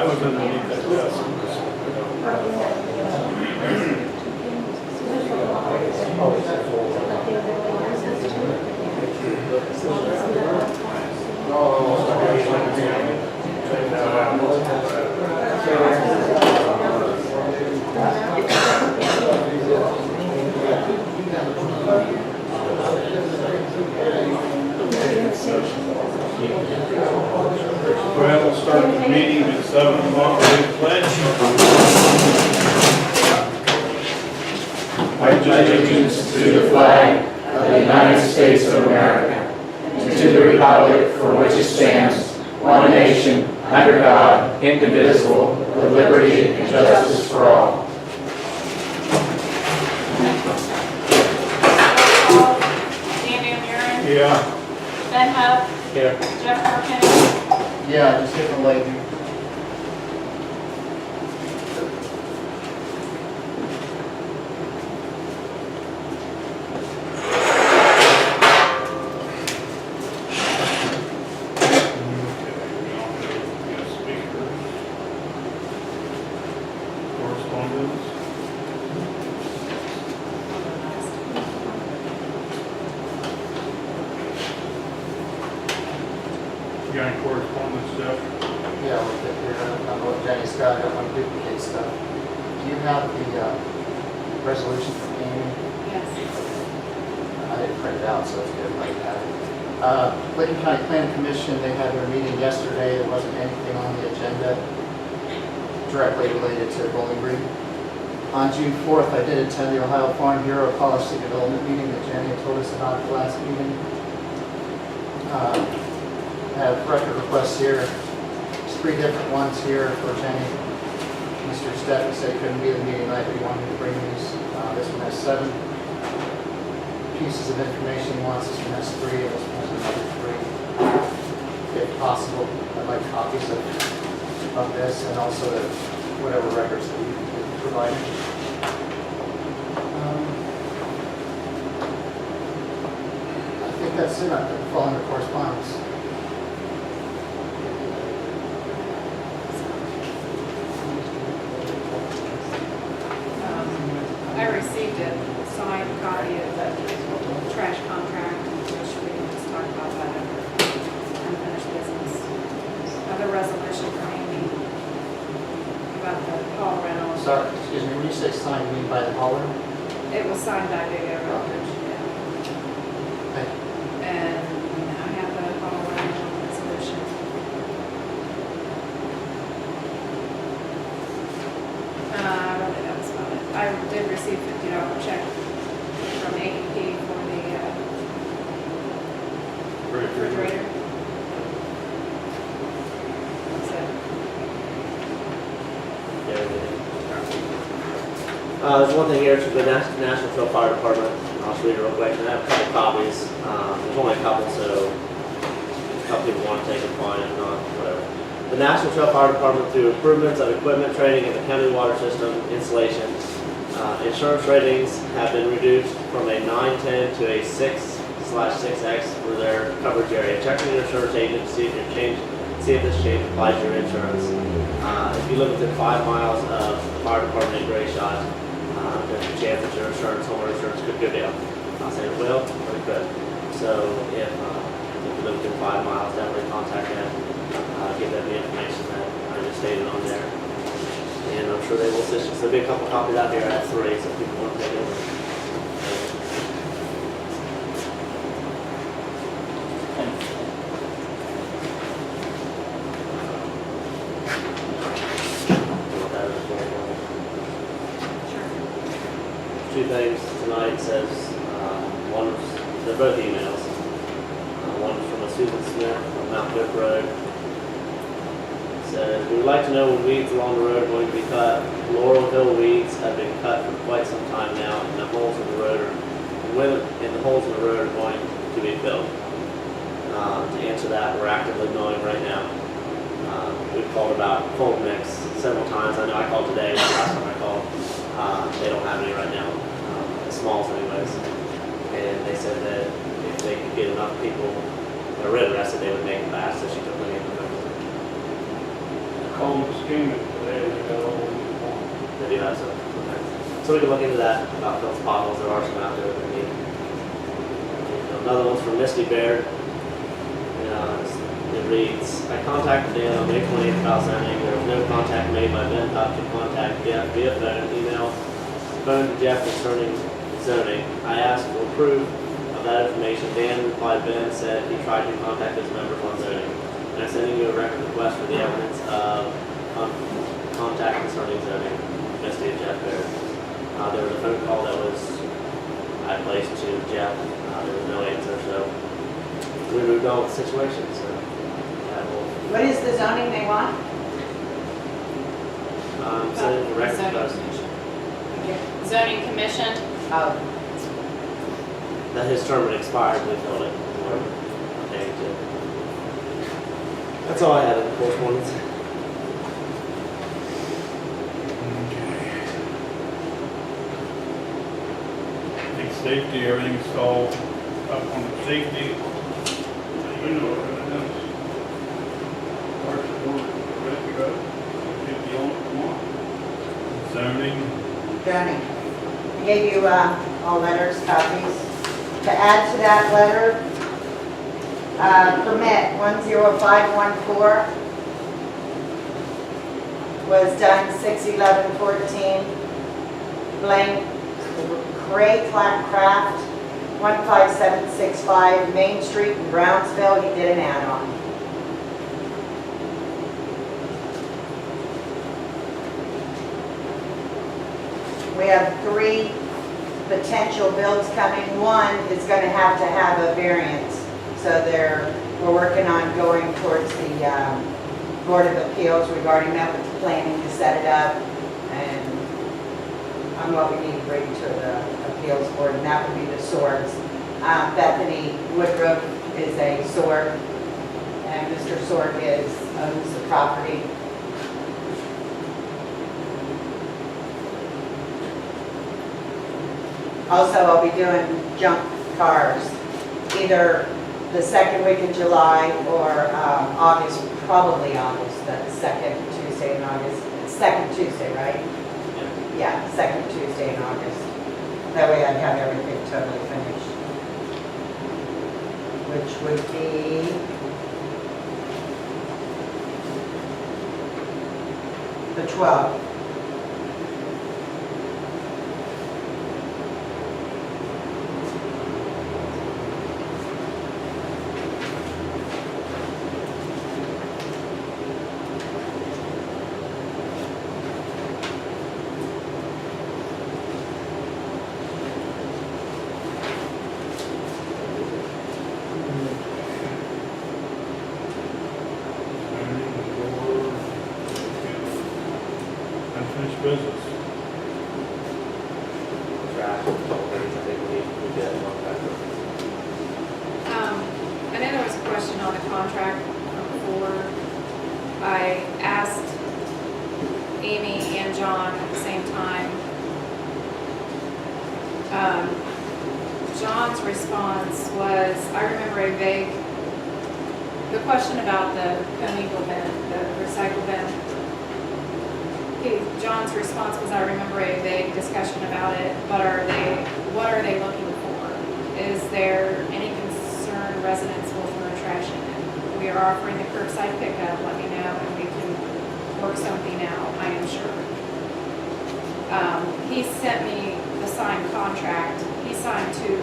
that was underneath that desk. Go ahead, we'll start the meeting at 7 o'clock with the pledge. I pledge allegiance to the flag of the United States of America and to the republic for which it stands, one nation, under God, indivisible, with liberty and justice for all. Yeah. Ben Huff. Here. Jeff Chorpenning. Yeah, just different lady. Correspondence. You got any correspondence, Jeff? Yeah, we'll get here. I don't know what Jenny's got. I don't want to duplicate stuff. Do you have the resolution from Amy? Yes. I didn't print it out, so it's good if I have it. Lincoln County Planning Commission, they had their meeting yesterday. There wasn't anything on the agenda directly related to Bowling Green. On June 4th, I did attend the Ohio Farm Bureau Policy Development meeting that Jenny had told us about at the last meeting. I have record requests here. There's 3 different ones here for Jenny. Mr. Steffi said he couldn't be at the meeting tonight, but he wanted me to bring these. This one has 7 pieces of information he wants. This one has 3, and this one has another 3. If possible, I'd like copies of this and also whatever records that you provided. I think that's it. I think we're following the correspondence. I received a signed copy of the trash contract, which we can just talk about that under unfinished business. Another resolution from Amy about the hall rental. Sorry, excuse me, when you say signed, you mean by the hauler? It was signed by Big O Rutledge, yeah. Thank you. And I have the hall rental resolution. I don't think that was about it. I did receive $50 check from AEP for the refrigerator. That's it. There's one thing here, it's the National Trail Fire Department. I'll just read it real quick. I have a couple copies. There's only a couple, so if a couple people want to take them, fine. If not, whatever. The National Trail Fire Department, through improvements of equipment, training, and the county water system installation, insurance ratings have been reduced from a 910 to a 6/6X for their coverage area. Check with your insurance agent to see if this change applies to your insurance. If you live within 5 miles of the fire department in Gray Shot, there's a chance that your homeowner insurance could go down. I'm not saying it will, but it could. So if you live within 5 miles, definitely contact them. Give them the information that I just stated on there. And I'm sure they will assist you. So there'll be a couple copies out here. I have 3, so if people want to take over. Two things tonight. Says they're both emails. One is from a Susan Smith on Mount Whip Road. Says, we would like to know when weeds along the road are going to be cut. Laurel Hill weeds have been cut for quite some time now, and the holes in the road are going to be filled. To answer that, we're actively mowing right now. We've called about cold mix several times. I know I called today, last time I called. They don't have any right now, smalls anyways. And they said that if they could get enough people that are interested, they would make it fast, so she took me in. called them scheming today, and they got all of them. They do have some. Okay. So we can look into that about those potholes. There are some out there that need. Another one's from Misty Baird. It reads, I contacted Dan on May 28th about zoning. There was no contact made by Ben Pup to contact Jeff via phone, email, phone to Jeff concerning zoning. I asked for proof of that information. Dan replied, Ben said he tried to contact his members on zoning. And I'm sending you a record request for the evidence of contact concerning zoning. Misty and Jeff Baird. There was a phone call that I placed to Jeff. There was no answer, so we moved on with the situation. So, yeah, What is the zoning they want? sending the record Zoning request commission. Zoning commission, Oh, that his term had expired. We filled it. Okay, good. That's all I had in the correspondence. I think safety, everything's all up on the safety. You know what it is. Parts of work, ready to go. Get the only one. Zoning, zoning. I gave you all letters, copies. To add to that letter, permit 10514 was done 6/11/14. Blank Cray Craft 15765 Main Street in Brownsville. He did an add-on. We have 3 potential builds coming. One is going to have a variance. So we're working on going towards the Board of Appeals regarding that with the planning to set it up and on what we need to bring to the appeals board, and that would be the swords. Bethany Woodruff is a sword, and Mr. Sword owns the property. Also, I'll be doing junk cars, either the second week of July or August, probably August, the second Tuesday in August. Second Tuesday, right? Yeah, second Tuesday in August. That way I'd have everything totally finished. Which would be the 12th. unfinished business. Trash, a couple things I think we did one back. I know there was a question on the contract before. I asked Amy and John at the same time. John's response was, I remember a vague, the question about the co-mingle bin, the recycle bin. John's response was, I remember a vague discussion about it, what are they looking for? Is there any concern residents will throw trash in it? We are offering the curbside pickup, let me know, and we can work something out, I am sure. He sent me the signed contract. He signed two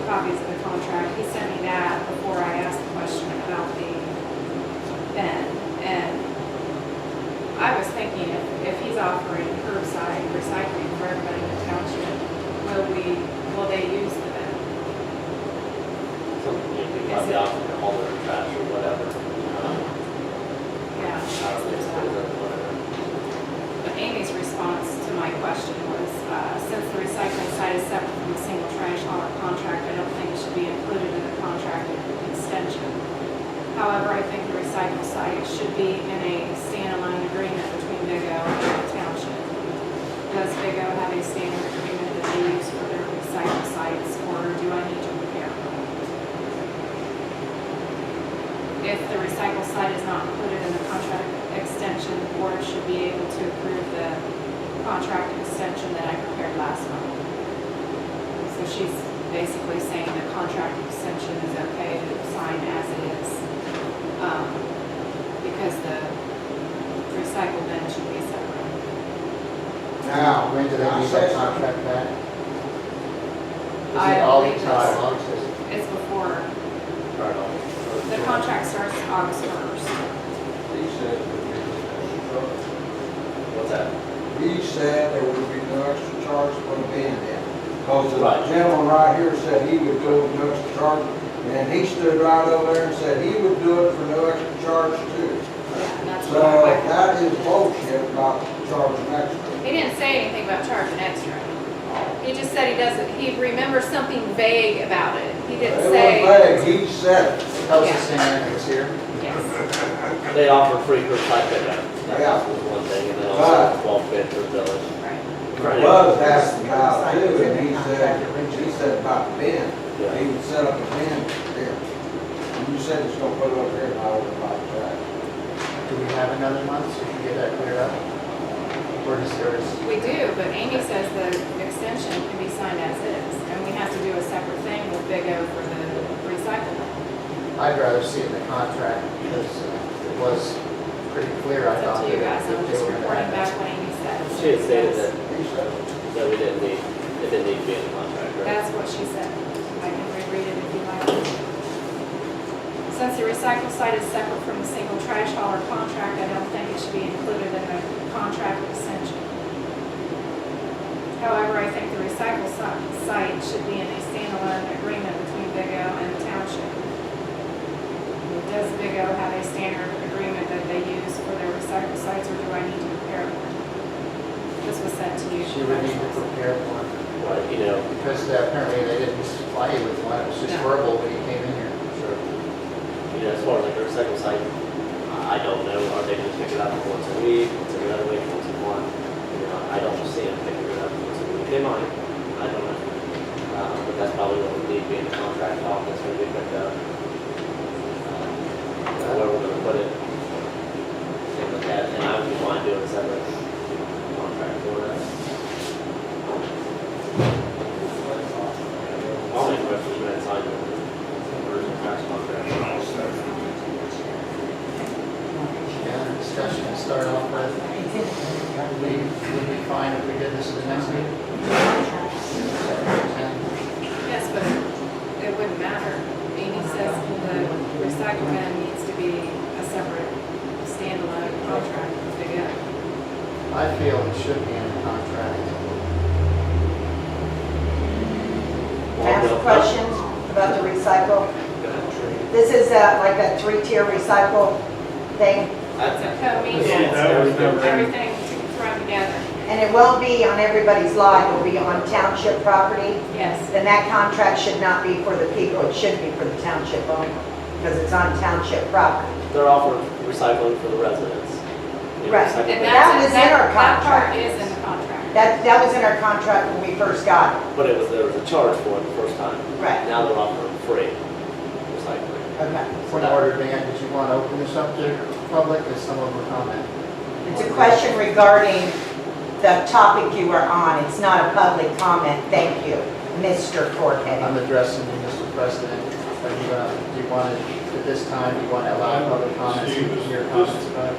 copies of the contract. He sent me that before I asked the question about the bin. And I was thinking if he's offering curbside recycling for everybody in the township, will they use the bin? So you might be offering to haul their trash or whatever. Yeah. I don't think it's whatever. But Amy's response to my question was, since the recycling site is separate from the single trash hauler contract, I don't think it should be included in the contract extension. However, I think the recycle site should be in a standalone agreement between Big O and the township. Does Big O have a standard agreement that they use for their recycle sites, or do I need to prepare one? if the recycle site is not included in the contract extension, the board should be able to approve the contract extension that I prepared last month. So she's basically saying the contract extension is okay to sign as it is, because the recycle bin should be separate. Now, when do they need that contract back? Is I it all believe the time? it's- August is- It's before, Right on. the contract starts August 1st. He said there would be no extra What's that? charge. He said there would be no extra charge for the bin in. Because the Right. gentleman right here said he would do it with no extra charge. And he stood right over there and said he would do it for no extra charge too. Yeah, and that's So what I. that is bullshit about charging extra. He didn't say anything about charging extra. He just said he remembers something vague about it. He didn't It say. was vague, he said it. That was the same thing that's here. Yes. They offer free curbside pickup. Yeah. That was one thing, and then also 12 bid for the village. Right. Buzz asked about it too, and he said about the bin. Yeah. He would set up a bin here. And you said he's gonna put it up here and I would buy trash. Do we have another month so we can get that cleared up? Or is there, We do, but Amy says the extension can be signed as is, and we have to do a separate thing with Big O for the recycling. I'd rather see it in the contract because it was pretty clear, I It's thought. up to you that guys, I'm they just were gonna reporting have back what Amy said. She had stated that, He said it. that we didn't need, it didn't need to be in the contract, right? That's what she said. I can reread it if you like. Since the recycle site is separate from the single trash hauler contract, I don't think it should be included in the contract extension. However, I think the recycle site should be in a standalone agreement between Big O and the township. Does Big O have a standard agreement that they use for their recycle sites, or do I need to prepare one? This was sent to you. She would need to prepare one Right, you know, because apparently they didn't supply you with one. It was just No. verbal when you came in here. sure. You know, as far as like the recycle site, I don't know, are they gonna pick it up once a week, once every other week, once a month? You know, I don't see them picking it up once a week. They might, I don't know. But that's probably what we need to be in the contract office when we pick up. Where we're gonna put it. And with that, and I would be fine doing a separate contract for that. I'll make a motion to sign the version trash contract. Yeah, the discussion to start off with. Would be fine if we did this at the next meeting? Yes, but it wouldn't matter. Amy says the recycle bin needs to be a separate standalone contract with Big O. I feel it should be in the contract. Can I ask questions about the recycle? This is like a three-tier recycle thing, It's a co-mingled, Yeah, that was never- everything thrown together. and it won't be on everybody's lot, it will be on township property. Yes. Then that contract should not be for the people, it should be for the township only, because it's on township property. They're offering recycling for the residents. You know, Right. recycle And bin. That was in our that part contract. is in the contract. That was in our contract when we first got it. But there was a charge for it the first time. Right. Now they're offering free recycling. Okay. Point of order, Dan, did you want to open this up to the public as some of them comment? It's a question regarding the topic you were on. It's not a public comment. Thank you, Mr. I'm Chorpenning. addressing you, Mr. President. Are you, do you want to, at this time, do you want to allow public comments? She was- Your comments about it?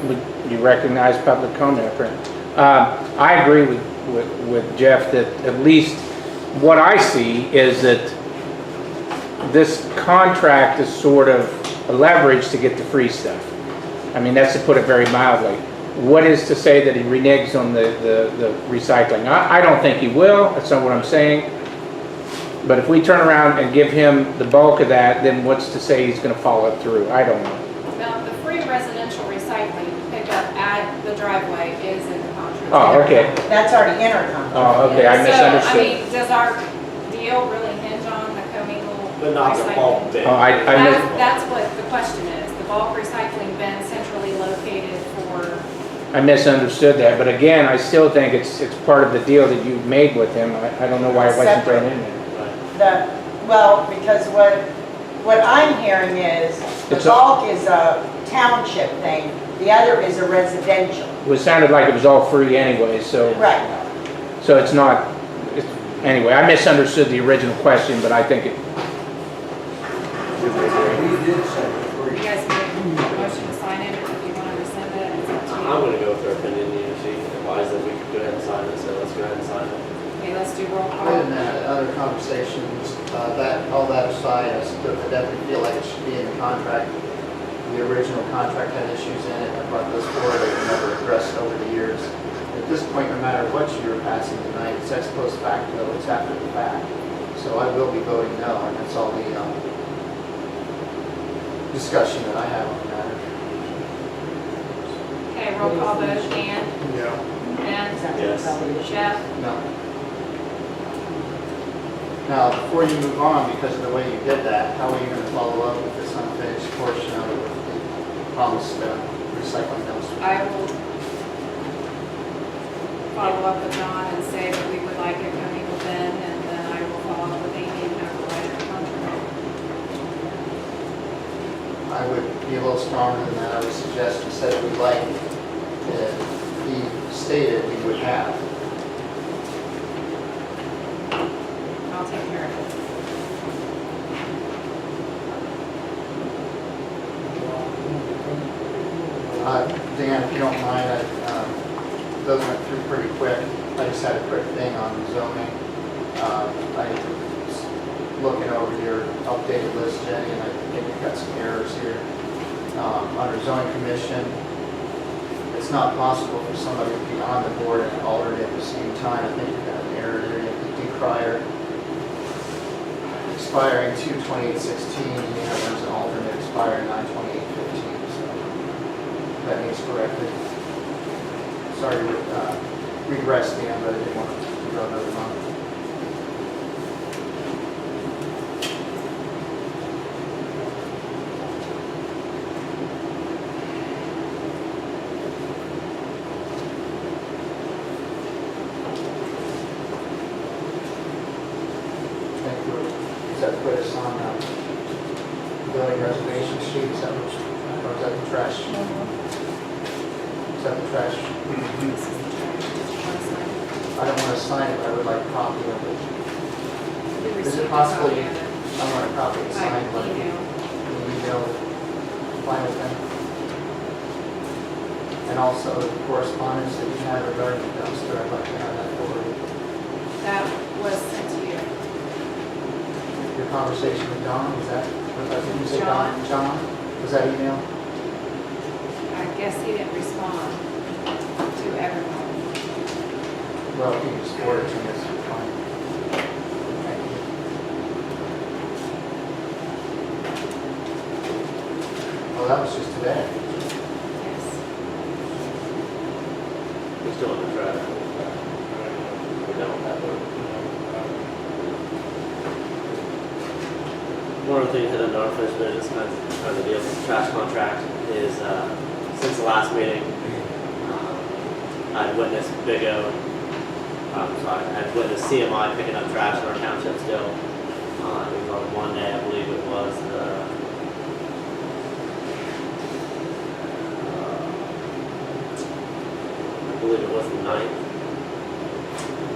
Would you recognize public comment? I agree with Jeff that at least what I see is that this contract is sort of a leverage to get the free stuff. I mean, that's to put it very mildly. What is to say that he reneges on the recycling? I don't think he will, that's not what I'm saying. But if we turn around and give him the bulk of that, then what's to say he's gonna follow through? I don't know. Now, the free residential recycling pickup at the driveway is in the contract. Oh, okay. That's already in our contract. Oh, okay, I So, misunderstood. I mean, does our deal really hinge on the commingled But not the recycling? bulk bin. Oh, That's what the question is. The bulk recycling bin centrally located for, I misunderstood that, but again, I still think it's part of the deal that you've made with him. I don't know why it wasn't thrown in there. Right. Well, because what what I'm hearing is, the It's a- bulk is a township thing, the other is a residential. It sounded like it was all free anyway, so. Right. So it's not, anyway, I misunderstood the original question, but I think it, He did say it You free. guys make a motion to sign it, or if you want to rescind it, it's up to you. I'm gonna go with her opinion, you know, she advised that we could go ahead and sign it, so let's go ahead and sign it. Okay, let's do roll Other call. than that, other conversations, all that aside, I definitely feel like it should be in the contract. The original contract had issues in it, I brought those forward, they were never addressed over the years. At this point, no matter what you're passing tonight, it's ex post facto, it's after the fact. So I will be voting no, and that's all the discussion that I have on the matter. Okay, roll call vote, Dan, Yeah. Ben, Yes. Jeff, No. Now, before you move on, because of the way you did that, how are you gonna follow up with this unfinished portion of it with the promised recycling dumpster? I will follow up with John and say that we would like it coming within, and then I will follow up with Amy and have her write a contract. I would be a little stronger than that. I would suggest instead of we like, he stated we would have. I'll take care of it. Dan, if you don't mind, those went through pretty quick. I just had a quick thing on zoning. I was looking over your updated list, Jenny, and I think you've got some errors here. Under zoning commission, it's not possible for somebody to be on the board and alternate at the same time. I think you've got an error there. You have to do prior expiring 2/28/16, and you have as an alternate expiring 9/28/15. So that needs corrected. Sorry to regress Dan, but I didn't want to go another month. Does that put us on building reservation sheet? Is that or is that the trash? Is that the trash? This is the charge. Did you want to sign it? I don't want to sign it, but I would like a copy of it. You Is received it a possible copy you, of it. I want a copy of it By signed, like, email. email, fine with them. And also the correspondence that you have regarding the dumpster, I'd like to have that forwarded. That was sent to you. Your conversation with John, was that, did you say John. John? Was that email? I guess he didn't respond to everyone. Well, if you can just forward it to me, that's fine. Thank you. Well, that was just today. Yes. We're still in the trash. We're done with that one. One of the things that under our first business kind of deal with the trash contract is, since the last meeting, I've witnessed Big O, I've witnessed CMI picking up trash in our township still. It was on Monday, I believe it was, I believe it was the 9th,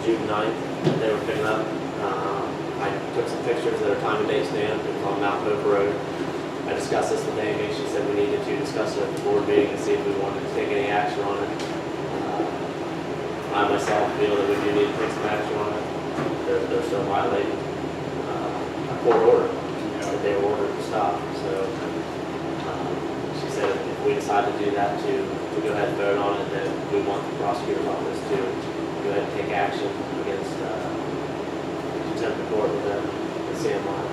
June 9th, that they were picking up. I took some pictures of their time and date stamp. It was on Mount Hope Road. I discussed this with Amy. She said we needed to discuss it at the board meeting and see if we wanted to take any action on it. I myself feel that we do need to take some action on it. They're still violating a court order that they were ordered to stop. So she said if we decide to do that, to go ahead and vote on it, then we want the prosecutor's office to go ahead and take action against contempt of court with the CMI.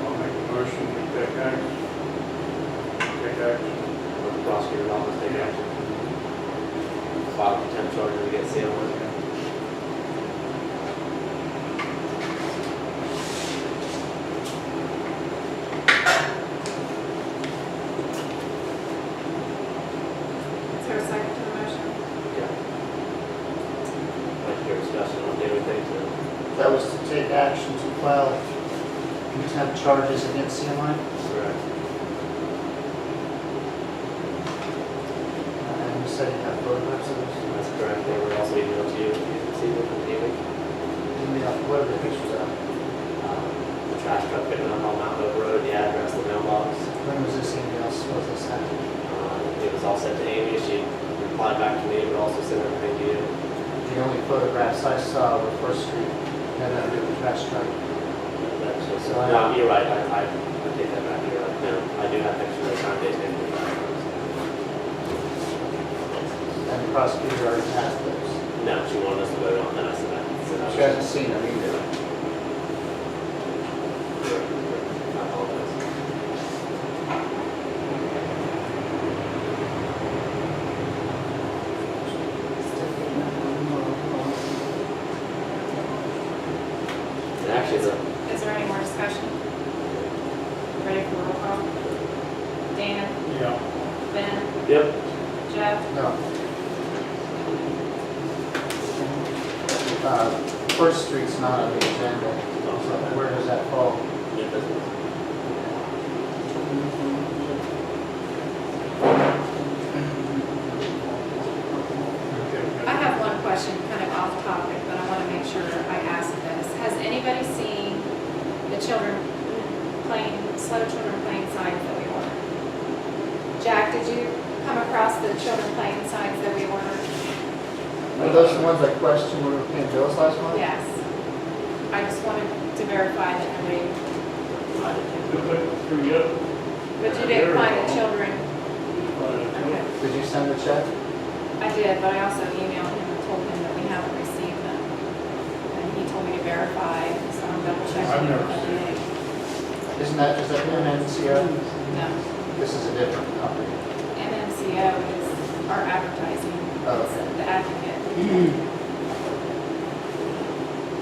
I'll make a motion to take action. Take action. Let the prosecutor's office take action. File contempt charges against CMI. Is there a second to the motion? Yeah. Like your discussion on daily things. That was to take action to file contempt charges against CMI. Correct. And you said you have photographs of those. That's correct. They were also emailed to you. You can see them from Amy. What are the pictures of? The trash truck picking up on Mount Hope Road, the address, the mailbox. When was this email supposed to send? It was all sent to Amy. She replied back to me, but also sent everything to you. The only photographs I saw were First Street, had nothing to do with the trash truck. That's just, So I- no, you're right. I take that back. You're right. No, I do have pictures of the time they taken. And the prosecutor already has those. No, she wanted us to vote on that. I said that. She hasn't seen them either. I apologize. And actually, Is there any more discussion? Ready for roll call? Dan, Yeah. Ben, yep. Jeff, No. First Street's not on the agenda, so where does that fall? New business. I have one question, kind of off topic, but I want to make sure I ask this. Has anybody seen the children playing, slow children playing signs that we ordered? Jack, did you come across the children playing signs that we ordered? Are those the ones I questioned when we were paying bills last month? Yes. I just wanted to verify that nobody, Through you. but you didn't find the children. Okay. Did you send the check? I did, but I also emailed him and told him that we haven't received them. And he told me to verify, so I'm double checking. I've never with seen the- Is that MNCO? No. This is a different company. MMCO is our advertising. Oh, It's okay. the advocate.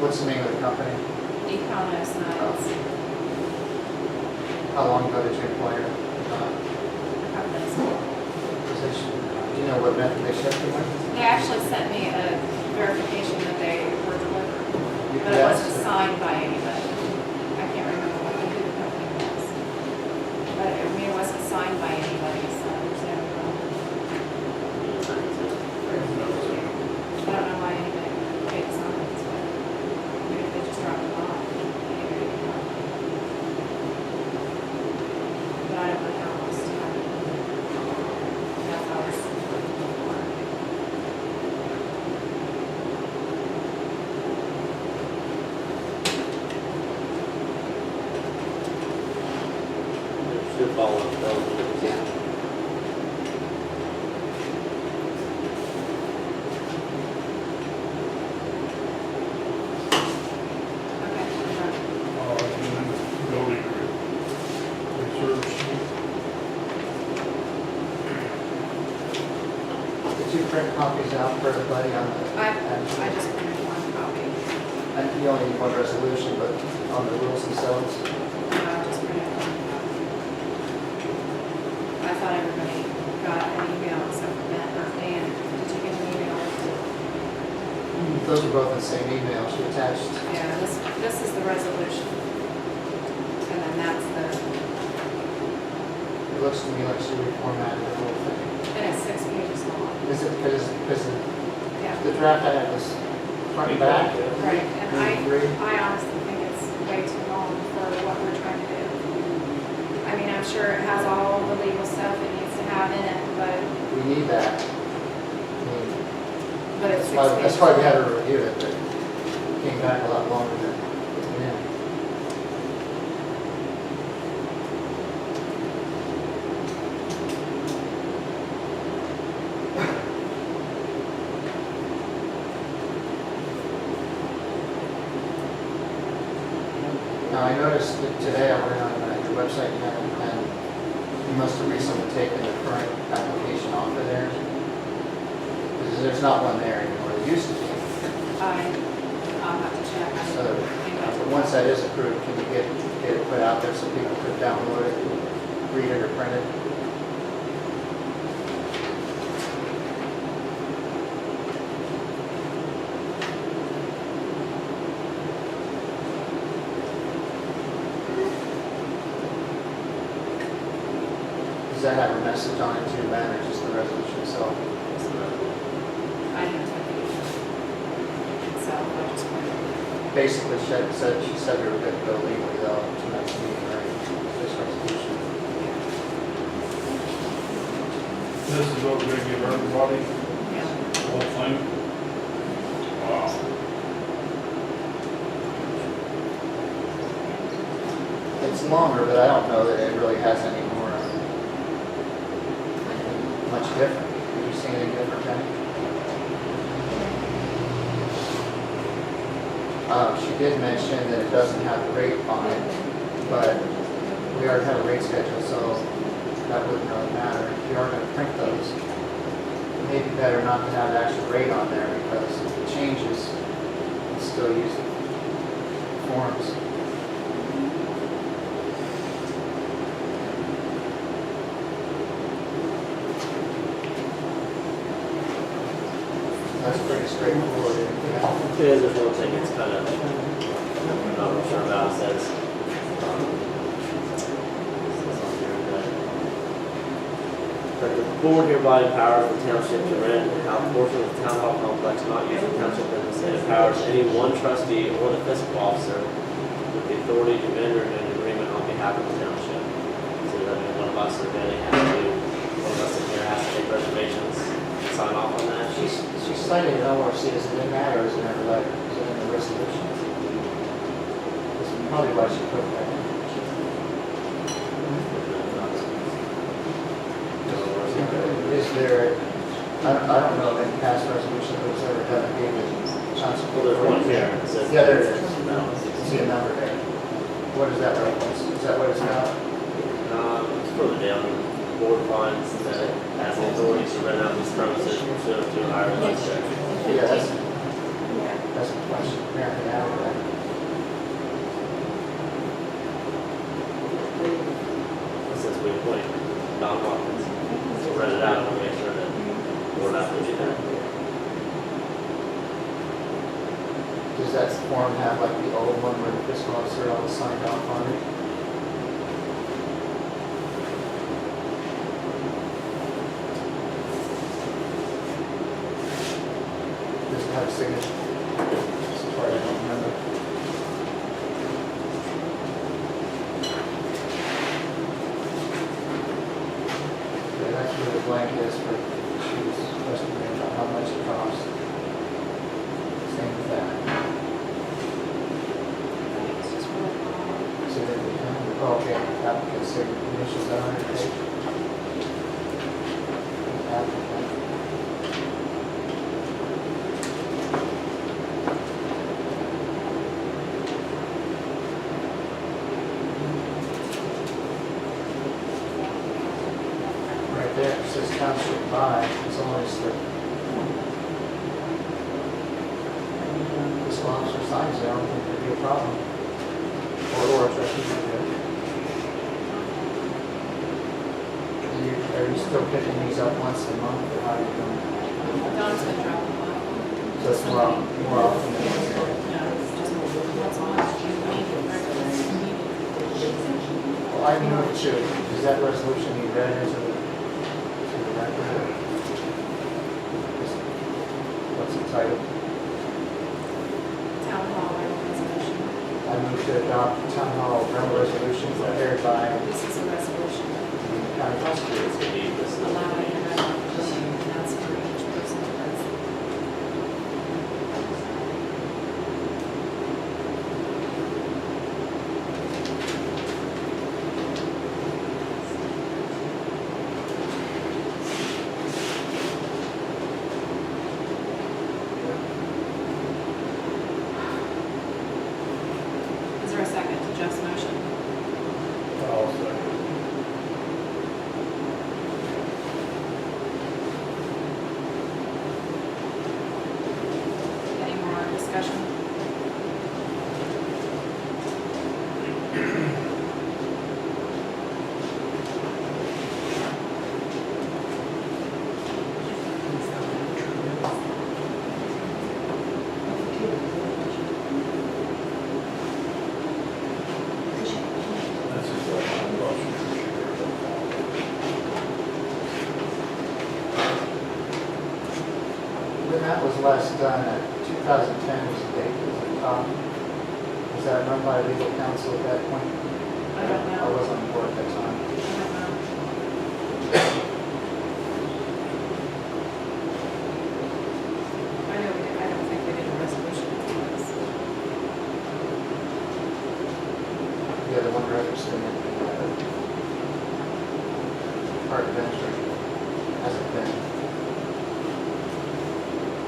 What's the name of the company? Econo Signs. How long ago did you acquire it? Position? Do you know what method they shipped it with? They actually sent me a verification that they were delivered, but it UPS? wasn't signed by anybody. I can't remember who the company was. But I mean, it wasn't signed by anybody, so there's no, I don't know why anybody would take signs, but maybe they just dropped them off. But I don't know how else to have it. That's how it's. Should follow up. Okay, Building research. Did you print copies out for everybody on the? I just printed one copy. And you only need one resolution, but on the rules themselves? I just printed one copy. I thought everybody got an email except for Ben or Dan. Did you get an email? Those are both in the same email she attached. Yeah, this is the resolution. And then that's the, It looks to me like she reformatted the whole thing. and it's 6 pages long. Is it, because Yeah, the draft I had was front and back? right. And Agree. I honestly think it's way too long for what we're trying to do. I mean, I'm sure it has all the legal stuff it needs to have in it, but We need that. I mean, it's 6 That's pages. why we had to review it, but it came back a lot longer than, yeah. Now, I noticed that today I went on your website and you must have recently taken the current application off of there. Because there's not one there anymore, there used to be. I'll have to check. So, but once that is approved, can you get it put out there so people could download it, read it or print it? Does that have a message on it too, Ben, or just the resolution itself? I didn't take it. So I just wanted Basically, she said we were good to go legally though, to next meeting, right? This resolution. This is what we're gonna give everybody, yeah. the whole thing. Wow. It's longer, but I don't know that it really has any more, much different. Did you see anything different, Penny? She did mention that it doesn't have the rate on it, but we already have a rate schedule, so that wouldn't really matter. If you are gonna print those, it may be better not to have the actual rate on there, because if it changes, you can still use the forms. That's pretty straightforward. Yeah. It is, there's one thing it's kind of, I'm not sure about, it says, that the board hereby empowers the township to rent out portion of the town hall complex not used for township business, and empowers any one trustee or the fiscal officer with the authority to enter into an agreement on behalf of the township. So that means one of us are going to have to, one of us in here has to take reservations, sign off on that. She cited LRC, is it in that or is it in her letter? Is it in the resolution? That's probably why she put that in. Is there, I don't know of any past resolution that was ever done that gave it chance. Well, there's one here, it says. Yeah, there it is. No, See a number there. What is that reference? Is that what it's about? it's further down, the board finds that it has the authority to rent out these premises pursuant to a higher lease section. Yeah, that's a question. Apparently now, right? Since we appoint Don Hawkins to rent it out, we'll make sure that we're not to do that. Does that form have like the old one where the fiscal officer always signed off on it? Does it have a signature? This part I don't remember. Yeah, that's where the blank is for, she was questioning about how much it costs. Same with that. It's just really long. So then we have the, okay, applicant initials on it. Applicant. Right there, it says township by, it's always the fiscal officer signs it, I don't think there'd be a problem. Or a trustee would do it. Are you still picking these up once a month, or how are you doing? Don's been dropping by. So it's more often than once a month? No, it's just what's on. Well, I move to, is that resolution you read into the record? What's it titled? Town hall resolution. I move to adopt the town hall rental resolution prepared by This is a resolution the county prosecutor. It's gonna be this. allowing a rental, and that's for each person. That's Is there a second to Jeff's motion? I'll second. Any more discussion? last done at 2010 was the date at the top. Was that run by legal counsel at that point? I don't I know. was on the board at that time. I don't know. I know we did, I don't think we did a resolution for this. Yeah, the one registered in the part of entry hasn't been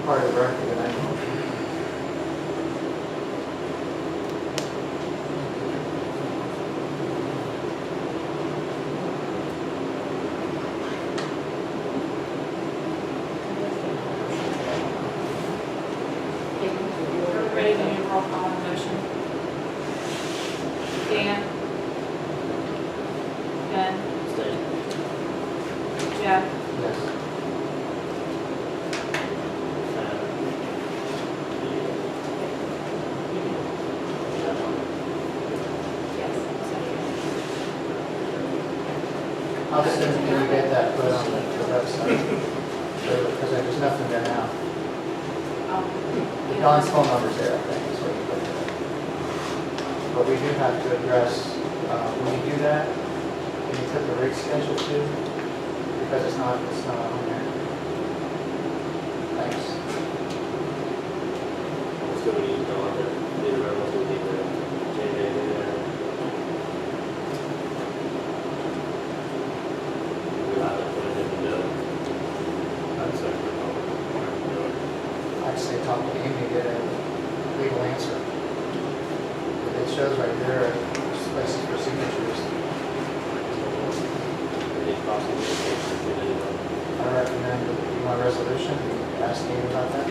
part of the record that I know. Are we ready to do a roll call on the motion? Dan? Ben? Stay. Jeff? Yes. Yes. How soon can you get that put on the website? Because there's nothing there now. Don's phone number's there, I think, is what you put there. But we do have to address, when you do that, can you put the rate schedule too? Because it's not on there. Thanks. Let's go to you, Don, to leave the rebels, we'll leave the JJ there. We'll have it, put it in the note. I'd say we're probably going to do it. I'd say talk to Amy to get a legal answer. It shows right there, places for signatures. Any possible cases, we did it. I recommend that you want a resolution, you ask Amy about that.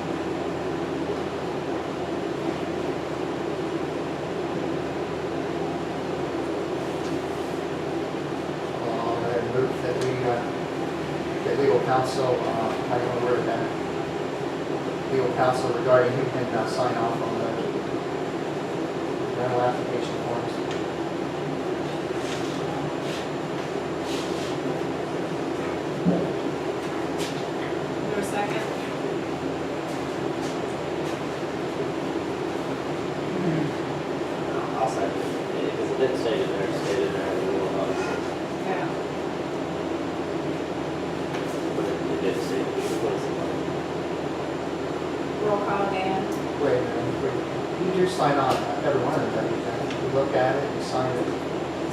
I move that we get legal counsel, how do you want to word that? Legal counsel regarding who can sign off on the rental application forms. Is there a second? I'll say, because it didn't stay in there, it stayed in there, we will not, Yeah. but it did stay, we should put it somewhere. Roll call, Dan? Wait a minute, you do sign on every one of them, don't you? You look at it, you sign it.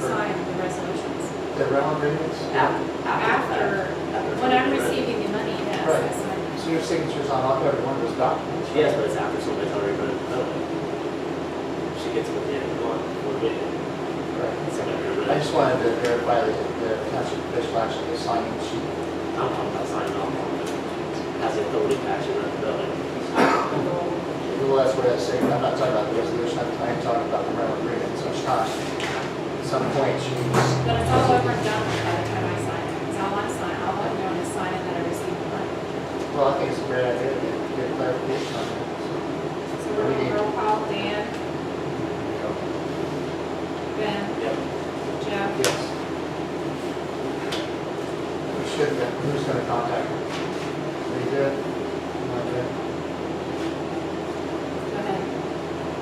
Sign the resolutions. The rental agreements? After, when I'm receiving the money, yes, I Right. sign it. So your signature's on every one of those documents? right? Yes, but it's after somebody's already put it in the note. She gets it at the end of the month, we're getting it. Right. It's like every I just wanted to verify that the township official actually is signing the sheet. I'm talking about signing off on it. Has the authority to actually run the building. Well, that's what I was saying, I'm not talking about the resolution, I'm talking about the rental agreement, so it's not, at some point, she needs, But it's all over and done with by the time I sign it. Because all I'm doing is signing that I received the money. well, I think it's a great idea to get clarification on that. So we're going to roll call, Dan? Ben? Yep. Jeff? Yes. We should, who's gonna contact her? Are you good? Am I good? Go ahead.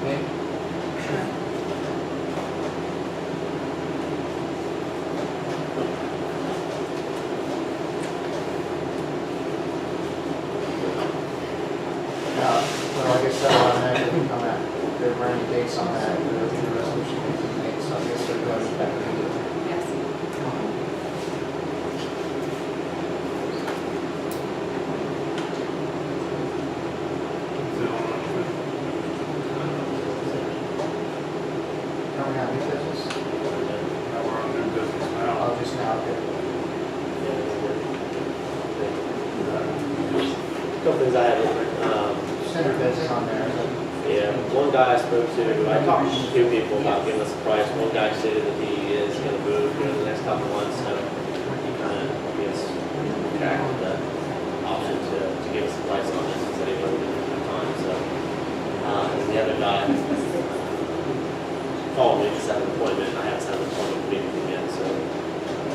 Me? Sure. Well, I guess that automatically come out, there were any dates on that, the resolution needs to be made, so I guess they're going to have to do it. Yes. Don't we have new business? Now we're on new business now. Oh, just now, okay. Couple things I had over, Center business on there, so yeah, one guy I spoke to, I talked to two people about giving us a price. One guy stated that he is gonna move here in the next couple of months, so he kind of, I guess, tracked the option to give us a price on this, he said he wasn't gonna have time, so. And the other guy called me to set an appointment, I haven't set an appointment meeting with him yet, so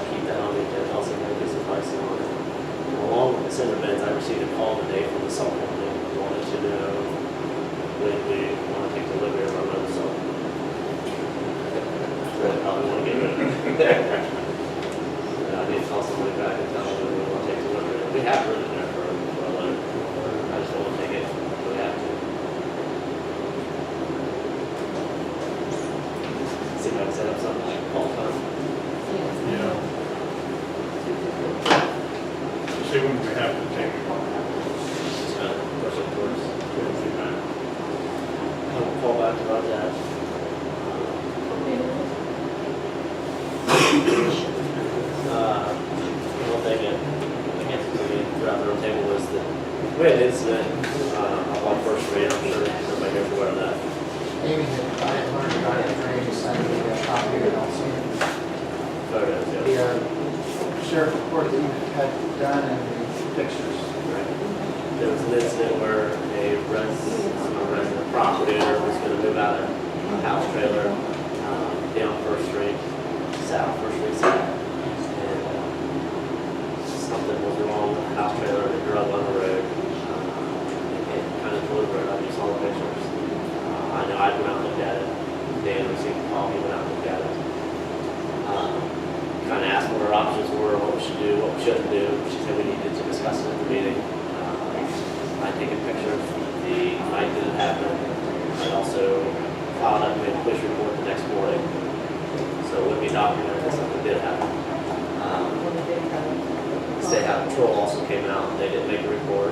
keep that on the agenda, also gonna get some pricing on it. Along with the center bids, I received a call today from the salt company, who wanted to to know when we want to take delivery of our motorcycle. So I probably want to get rid of it. I need to call somebody back and tell them when we want to take delivery. We have room in there for a load. I just don't want to take it if we have to. See if I can set up something like call time. Yeah. See when we have to take it. Just kind of push it towards the time. I'll call back about that. One thing that I guess we throughout the table was that we had an incident on First Street. I'm sure everybody here's aware of that. Amy, I had learned about it during the Sunday, copy of it also. Photos, The yeah. sheriff report that you had done and the pictures. Right. There was an incident where a resident property owner was going to move out of a house trailer down First Street South, First Street South. And something was wrong with the house trailer and it drove on the road. It kind of deliberate. I just saw the pictures. I know I went out and looked at it. Dan received a call, he went out and looked at it. Kind of asked what our options were, what we should do, what we shouldn't do. She said we needed to discuss it at the meeting. I taken pictures the night that it happened. I also filed up a police report the next morning. So it would be documented that something did happen. State Highway Patrol also came out, they didn't make a report.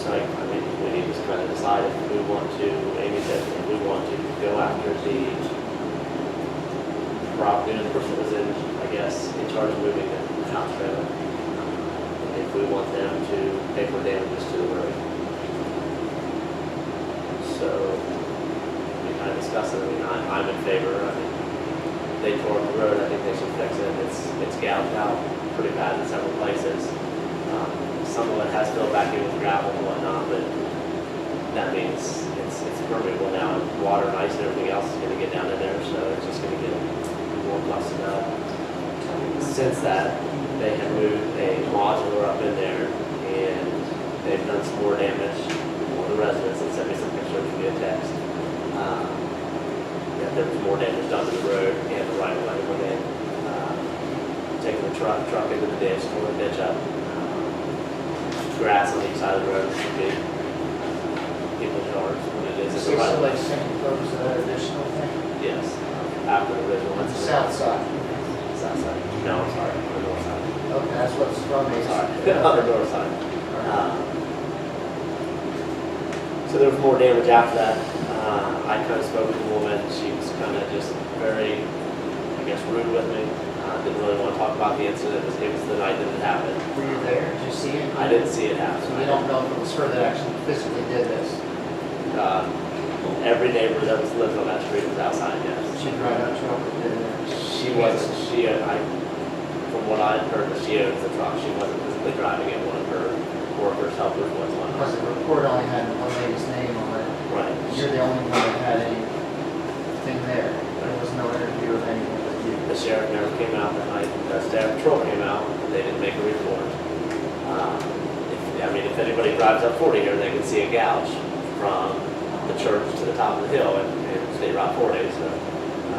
So I mean, we need to kind of decide if we want to, Amy said, if we want to go after the property and the person was in, I guess, in charge of moving the house trailer. If we want them to pay for damages to the road. So we kind of discussed it. I mean, I'm in favor. I mean, they tore up the road. I think they should fix it. It's gouged out pretty bad in several places. Some of it has filled back in with gravel and whatnot, but that means it's permeable now. And water and ice and everything else is going to get down in there, so it's just going to get more busted up. Since that, they have moved a modular up in there, and they've done some more damage. One of the residents and sent me some pictures via text. That there was more damage done to the road and the right of way when they taken the truck into the ditch, tore the ditch up. Grass on each side of the road should be people's yards when it is. So Right of way. like sending photos of that additional thing? Yes, after the original On the incident. south side. South side. No, I'm sorry, on the north side. Okay, that's what's from me. Sorry, on the north side. So there was more damage after that. I kind of spoke with the woman. She was kind of just very, I guess, rude with me. Didn't really want to talk about the incident. It was the night that it happened. Were you there? Did you see it? I didn't see it happen. So we don't know if it was her that actually physically did this. Every neighbor that lives on that street was outside, yes. She drive out truck or did it? She wasn't, from what I had heard, that she owns the truck. She wasn't physically driving it. One of her workers, helpers was one. Because the report only had one lady's name on it. Right. You're the only one that had anything there. There was no interview of anyone but you. The sheriff never came out that night. The staff patrol came out, and they didn't make a report. If anybody drives up 40 here, they can see a gouge from the church to the top of the hill and State Route 40. So,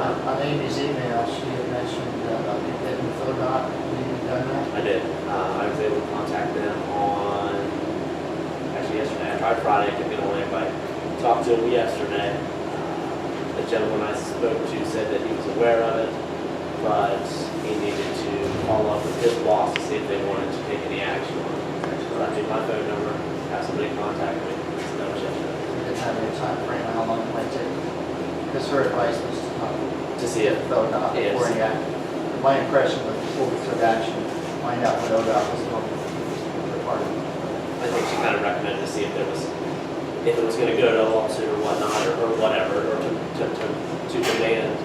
On Amy's email, she had mentioned about you getting PhilDOT. Have you done that? I did. I was able to contact them on, actually yesterday. I tried Friday, couldn't get on anybody. Talked to him yesterday. The gentleman I spoke to said that he was aware of it, but he needed to follow up with his boss to see if they wanted to take any action on it. So I took my phone number, have somebody contact me. So that was yesterday. We didn't have any time frame on how long it might take. Because her advice was to talk To see it. PhilDOT Yes. before you act. My impression was before we took action, find out what ODOT was going to do. I think she kind of recommended to see if it was going to go to a lawsuit or whatnot, or whatever, or to demand,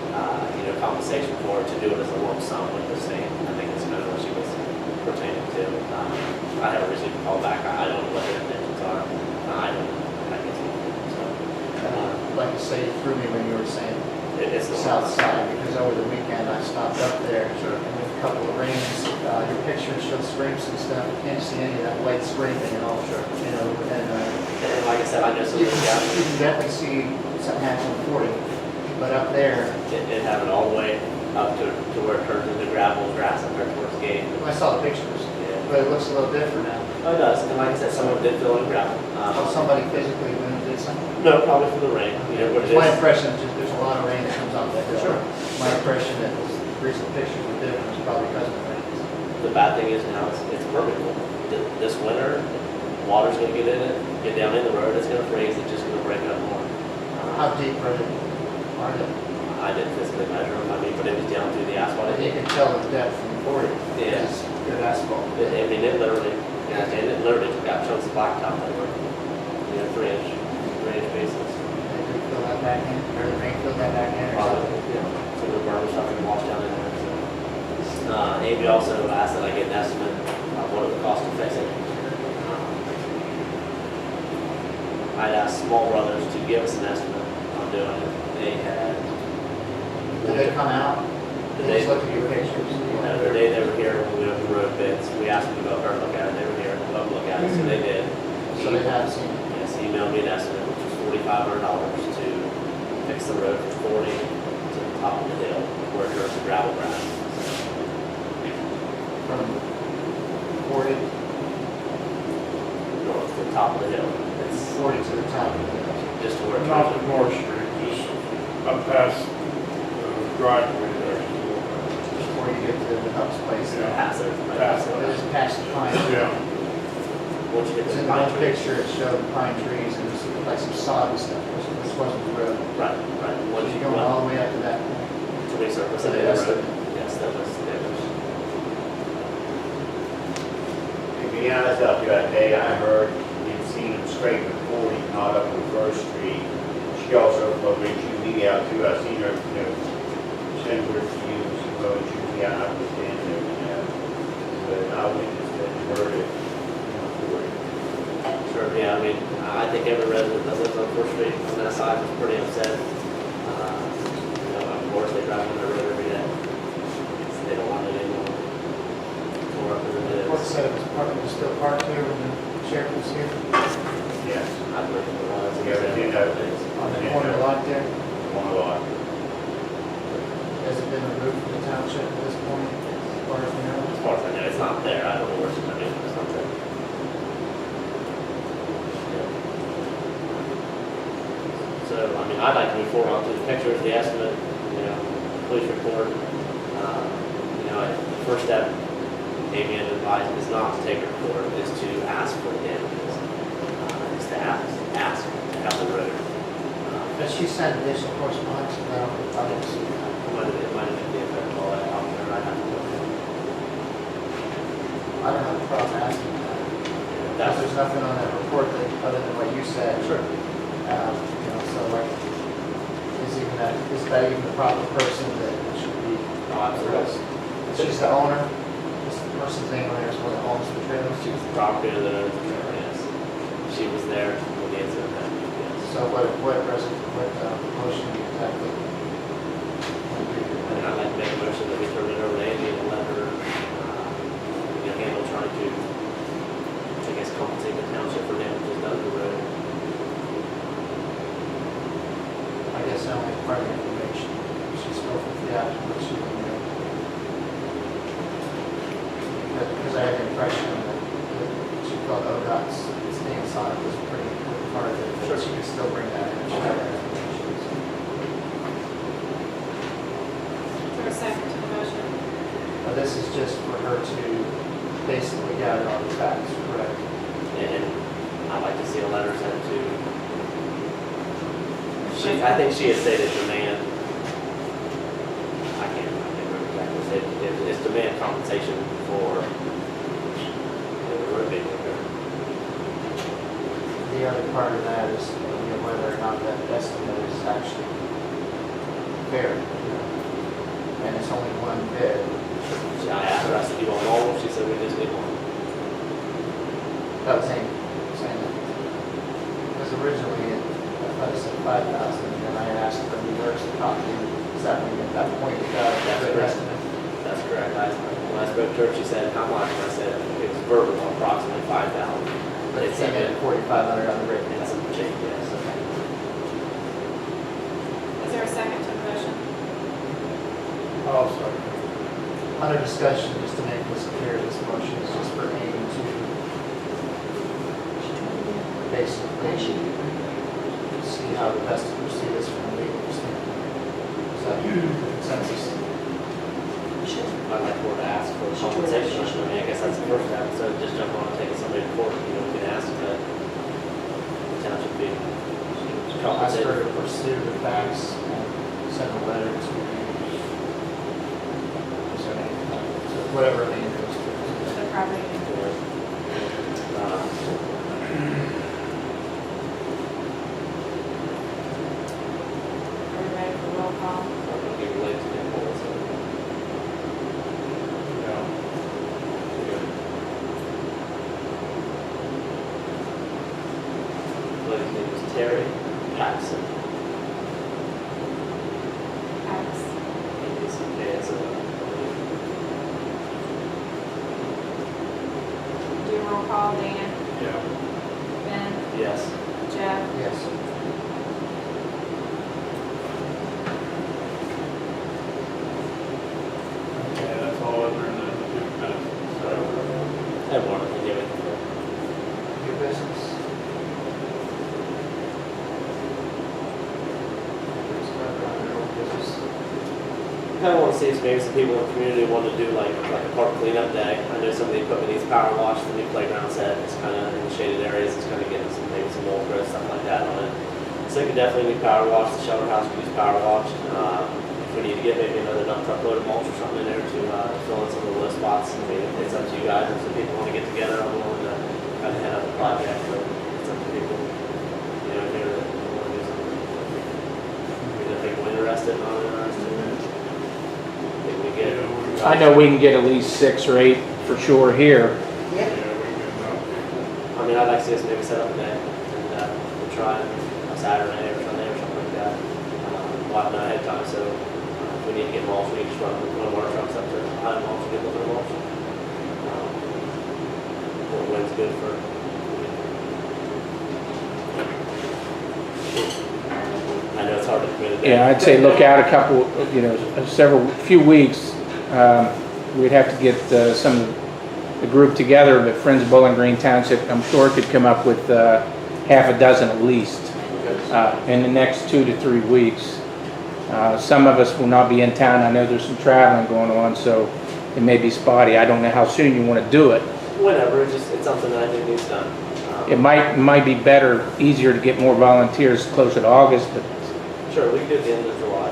compensation for it, to do it as a lump sum with the state. I think that's kind of what she was pertaining to. I haven't received a call back. I don't know what their intentions are. I don't know. I guess. So, Like you say, through me when you were saying it's the south side, because over the weekend I stopped up there. Sure. And we've couple of rains. Your pictures show scrapes and stuff. You can't see any of that white scraping at all. Sure. You know, and And like I said, I know some you of the guys, can definitely see something happening on 40. But up there, it have it all the way up to where it turns into gravel, grass up there towards the gate. I saw the pictures, Yeah. but it looks a little different now. Oh, it does, and like I said, some of it did fill in gravel. So somebody physically went and did something. No, probably from the rain, you know, what it My is. impression is just there's a lot of rain that comes off that hill. Sure. My impression that the recent pictures were different is probably because of the rain. The bad thing is now it's permeable. This winter, water's gonna get in it, get down in the road, it's gonna freeze, it's just gonna break up more. How deep are they? I didn't physically measure them, I mean, but it was down through the asphalt. But you can tell the depth from 40. Yeah. It's good asphalt. I mean, it literally, and it literally took out chunks of blacktop that were, you know, 3-inch bases. They could fill that back in, or the rain fill that back in or Probably, something. yeah. Some of the burn stuff can wash down in there, so. Amy also asked that I get an estimate of what it would cost to fix it. I'd asked Small Brothers to give us an estimate on doing it. They had. Did they come out? The They just day, look at your pictures. the day they were here, when we went to road bids, we asked them to go over and look at it, they were here, to go look at it, so they did. So they have seen it. Yes, he emailed me an estimate, which was $4,500 to fix the road from 40 to the top of the hill, where there's the gravel grass. From 40, North to the top of the hill. It's 40 to the top of the hill. just to where it Not turns. the North Street, just up past the driveway there. Before you get to the Hub's place. Yeah. Pass it. Pass So it was past the pine. Yeah. Once you get It's to in the the pine one trees. picture, it showed pine trees and it was like some sod and stuff. This wasn't the road. Right. Once you You're going all the way up to that point. to resurface So it, that's the road. Yes, that was damage. To be honest, out there that day, I heard you'd seen him scraping 40, not up on First Street. She also mentioned me out too. I seen her, send her to you, she goes, she out, I was standing there, But I witnessed it and heard it, 40. Sure, yeah, I mean, I think every resident that lives on Fourth Street on that side was pretty upset. Of course, they drive on the road every day. They don't want it anymore. Tore up as it Court is. said it was still parked here when the sheriff was here, Yes. I believe it was. Yeah, they did have it. on the corner lot there. One lot. Has it been removed from the township at this point, as far as we know? As far as I know, it's not there. I don't know where it's going to be, but it's not there. Yeah. So, I mean, I'd like to move forward on to the pictures, the estimate, police report. The first step, Amy had advised, is not to take a report, is to ask for damages. Is to ask to have the road. But she sent additional correspondence, no, I didn't see that. It might have been the effect of all that out there. I'd have to look. I don't have a problem asking that. That's Because there's nothing on that report that, other than what you said. Sure. So like, is that even the proper person that should be addressed? She's the owner, this person's name on there is what owns the trailer. She was the property of the trailer, yes. She was there when the incident happened, yes. So what motion do you exactly? And I'd like to make a motion that we turn it over to Amy and let her, handle trying to, compensate the township for damages done to the road. I guess I only part of the information. She spoke with the applicant, she didn't know. Because I had the impression that she felt ODOT's stance on it was pretty part of it. Sure. She could still bring that in. She had that information. Is there a second to the motion? This is just for her to basically gather all the facts, correct? And I'd like to see a letter sent to, I think she had stated demand, I can't remember exactly, it's demand compensation for the road being repaired. The other part of that is whether or not that estimate is actually fair. And it's only one bid. I asked her, I said, you want all of them? She said, we just need one. That was saying that. Because originally, I thought it said 5,000, and then I asked for the reverse copy. Is that when at that point you got a good estimate? That's correct. When I spoke to her, she said, how much? And I said, it was verbal, approximately 5,000. But it came in at 4,500 on the written. That's a change, yes. Is there a second to the motion? I'll second. Under discussion, just to make this clear, this motion is just for Amy to basically see how the best to proceed this from a legal standpoint. Is that consensus? I'd like for her to ask for compensation. I mean, I guess that's the first step. So just jump on and taking somebody to court, you know, we can ask the township to be Ask compensated. her to pursue the facts and send a letter to whatever the interest is. The property. Are we ready for roll call? I'm gonna be related to Nicole, so. Lady's name is Terry Paxson. Pass. Do roll call, Dan, Yeah. Ben, Yes. Jeff, Yes. Okay, that's all other than the 2 minutes. So, Everyone can give it. New business. I kind of want to see if maybe some people in the community want to do like a park cleanup day. I know some of the equipment needs power washed, the new playground set is kind of in the shaded areas, it's kind of getting some, maybe some mold growth, stuff like that on it. So it could definitely need power washed, the shelter house could use power washed. If we need to get maybe another dump truck load of mulch or something in there to fill in some of the low spots, I mean, it's up to you guys. If some people want to get together, I'm willing to kind of head up the project, but it's up to people, you know, here that want to do something. Either people interested, not interested. Think we get I know we can get at least 6 or 8 for sure here. yeah, Yep. we can, I mean, I'd like to see us maybe set up a day and we'll try a Saturday or Sunday or something like that. We'll have to know ahead of time, so if we need to get mulch, we just run one of our trucks up to high mulch and get a little bit of mulch. The wind's good for. I know it's hard to commit a day. Yeah, I'd say look out a couple, few weeks. We'd have to get some of the group together, but Friends of Bowling Green Township, I'm sure could come up with half a dozen at least in the next 2 to 3 weeks. Some of us will not be in town. I know there's some traveling going on, so it may be spotty. I don't know how soon you want to do it. Whenever, it's something that I think needs done. It might be better, easier to get more volunteers closer to August, but Sure, we can do it at the end of July.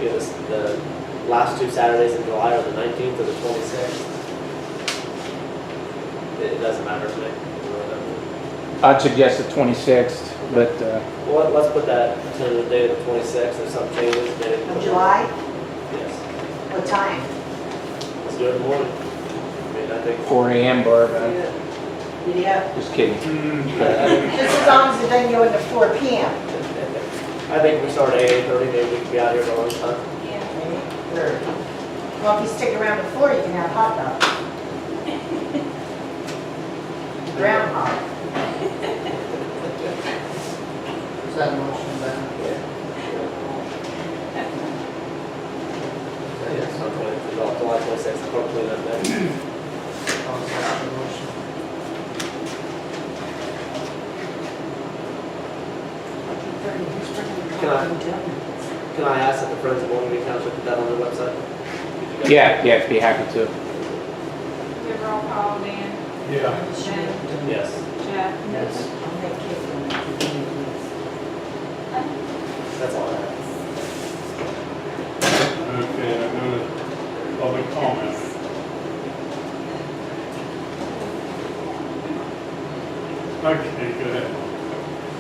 If the last 2 Saturdays in July are the 19th or the 26th. It doesn't matter to me. I'd suggest the 26th, but Well, let's put that tentative date of the 26th. If something changes, then it Of July, Yes. what time? Let's do it in the morning. I mean, I think. 4 a.m. Barb. Yeah, Just kidding. just as long as it doesn't go into 4 p.m. I think if we start at 8:30, maybe we can be out here by lunchtime. Yeah. Well, if you stick around to 4, you can have hot dogs. Groundhog. Is that a motion then? Yes. July 26th, hopefully that day. I'll second the motion. Can I ask that the Friends of Bowling Green Township put that on their website? Yeah, be happy to. Do roll call, Dan, yeah. Ben, Yes. Jeff. Yes. That's all I have. Okay, I'm going to public comment. Okay, go ahead.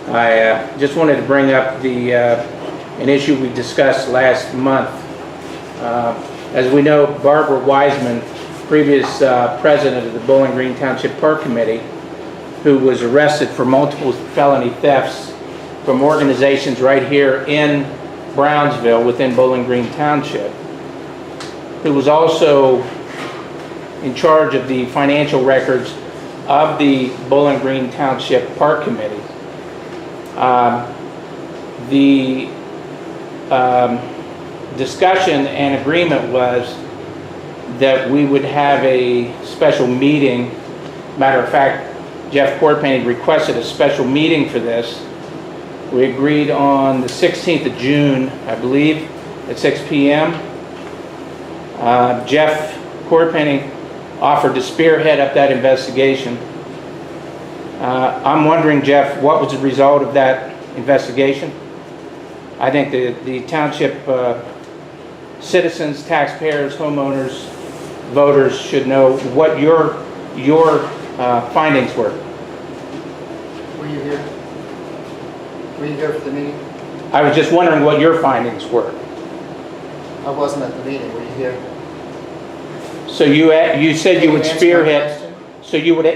I just wanted to bring up an issue we discussed last month. As we know, Barbara Wiseman, previous president of the Bowling Green Township Park Committee, who was arrested for multiple felony thefts from organizations right here in Brownsville within Bowling Green Township, who was also in charge of the financial records of the Bowling Green Township Park Committee. The discussion and agreement was that we would have a special meeting. Matter of fact, Jeff Chorpenning requested a special meeting for this. We agreed on the 16th of June, I believe, at 6 p.m. Jeff Chorpenning offered to spearhead up that investigation. I'm wondering, Jeff, what was the result of that investigation? I think the township citizens, taxpayers, homeowners, voters should know what your findings were. Were you here? Were you here for the meeting? I was just wondering what your findings were. I wasn't at the meeting. Were you here? So you said you Can would answer my spearhead. question? So you would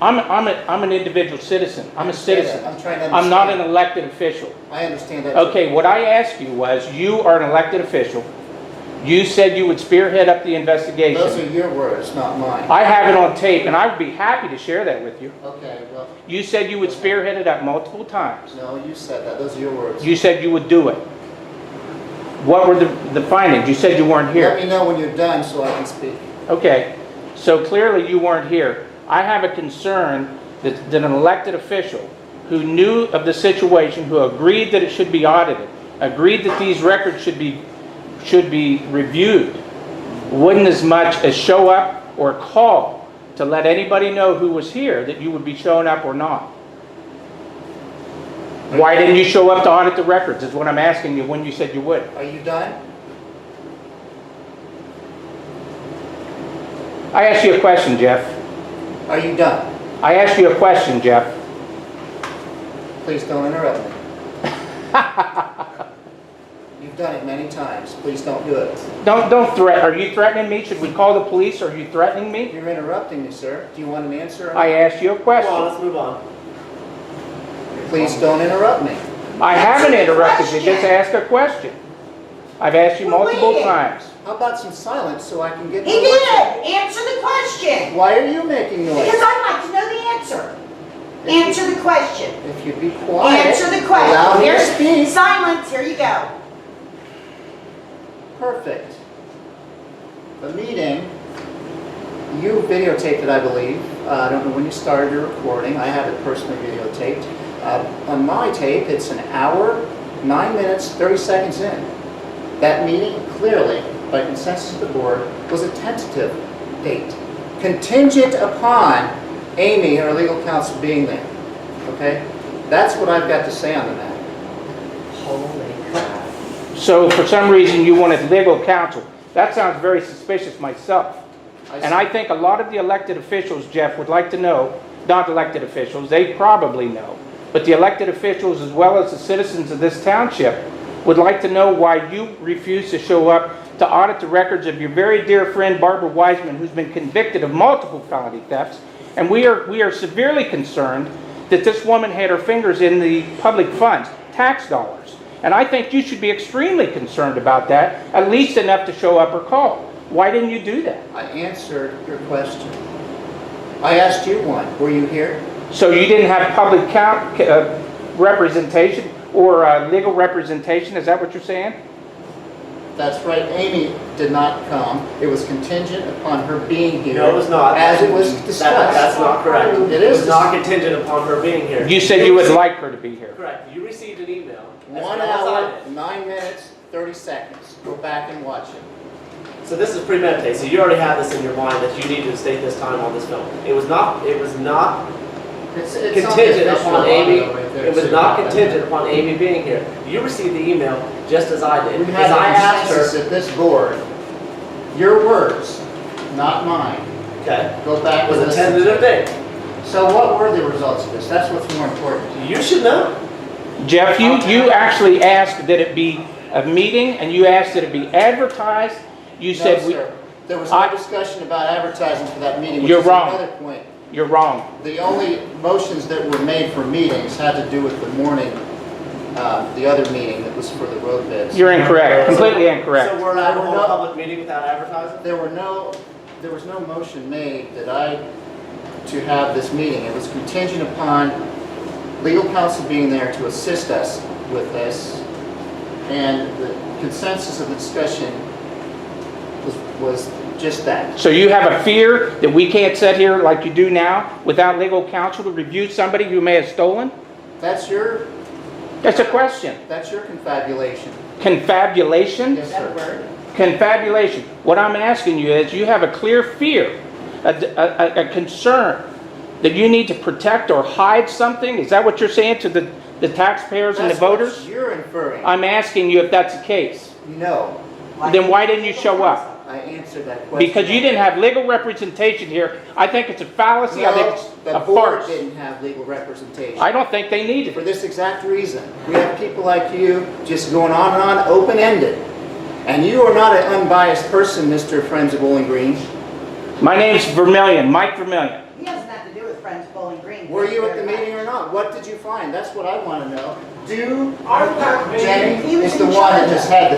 I'm an individual citizen. I'm a citizen. I'm trying to I'm not an understand. elected official. I understand that. Okay, what I asked you was, you are an elected official. You said you would spearhead up the Those investigation. are your words, not mine. I have it on tape, and I would be happy to share that with you. Okay, well, You said you would spearhead it up multiple times. no, you said that. Those are your words. You said you would do it. What were the findings? You said you weren't Let here. me know when you're done so I can speak. Okay, so clearly you weren't here. I have a concern that an elected official who knew of the situation, who agreed that it should be audited, agreed that these records should be reviewed, wouldn't as much as show up or call to let anybody know who was here that you would be showing up or not. Why didn't you show up to audit the records is what I'm asking you when you said you would. Are you done? I asked you a question, Jeff. Are you done? I asked you a question, Jeff. Please don't interrupt me. You've done it many times. Please don't do it. Don't threat. Are you threatening me? Should we call the police? Are you threatening me? You're interrupting me, sir. Do you want an answer? I asked you a Come on, question. let's move on. Please don't interrupt me. I haven't Answer the interrupted you. Just question. ask a question. I've asked you Well, multiple wait. times. How about some silence so I can get He my words did. Answer the question. in? Why are you making noise? Because I'd like to know the answer. Answer the question. If you be quiet, Answer the allow question. me to Here's speak. silence. Here you go. Perfect. The meeting, you videotaped it, I believe. I don't know when you started your recording. I have it personally videotaped. On my tape, it's an hour, 9 minutes, 30 seconds in. That meeting, clearly, by consensus of the board, was a tentative date, contingent upon Amy, our legal counsel, being there. Okay? That's what I've got to say on the matter. Holy crap. So for some reason you wanted legal counsel. That sounds very suspicious myself. And I think a lot of the elected officials, Jeff, would like to know, not elected officials, they probably know, but the elected officials as well as the citizens of this township would like to know why you refuse to show up to audit the records of your very dear friend Barbara Wiseman, who's been convicted of multiple felony thefts. And we are severely concerned that this woman had her fingers in the public funds, tax dollars. And I think you should be extremely concerned about that, at least enough to show up or call. Why didn't you do that? I answered your question. I asked you one. Were you here? So you didn't have public representation or legal representation, is that what you're saying? That's right. Amy did not come. It was contingent upon her being here. No, it was not. As it was discussed. That's not correct. It It is was not contingent upon her being here. You said you would like her to be here. Correct. You received an email. as 1 well as I hour, did. 9 minutes, 30 seconds. Go back and watch it. So this is premeditated. So you already have this in your mind that you need to state this time on this film. It was not It's contingent upon Amy. It was not contingent upon. upon Amy being here. You received the email just as I did. We Because had I a asked consensus her. at this board. Your words, not mine. Okay. Go back It was and a listen. tentative date. So what were the results of this? That's what's more important. You should know. Jeff, you actually asked that it be a meeting, and you asked that it be advertised. You No, said sir. There was I- no discussion about advertising for that meeting, which You're is wrong. another point. you're wrong. The only motions that were made for meetings had to do with the morning the other meeting that was for the road bids. You're incorrect, completely incorrect. So we're allowed to hold a public meeting without advertising? There was no motion made to have this meeting. It was contingent upon legal counsel being there to assist us with this. And the consensus of the discussion was just that. So you have a fear that we can't sit here like you do now without legal counsel to review somebody who may have stolen? That's your question. That's your confabulation. Confabulation? Yes, sir. Confabulation. What I'm asking you is, you have a clear fear, a concern that you need to protect or hide something? Is that what you're saying to the taxpayers and the That's what voters? you're inferring. I'm asking you if that's the case. No. Then why didn't you show up? I answered that question. Because you didn't have legal representation here. I think it's a fallacy. I think No, it's the a board farce. didn't have legal representation. I don't think they need For it. this exact reason. We have people like you just going on and on, open-ended. And you are not an unbiased person, Mr. Friends of Bowling Green. My name's Vermillion, Mike Vermillion. He has nothing to do with Friends Bowling Green. Were you at the meeting or not? What did you find? That's what I want to know. Jenny He was is the in one that charge has of had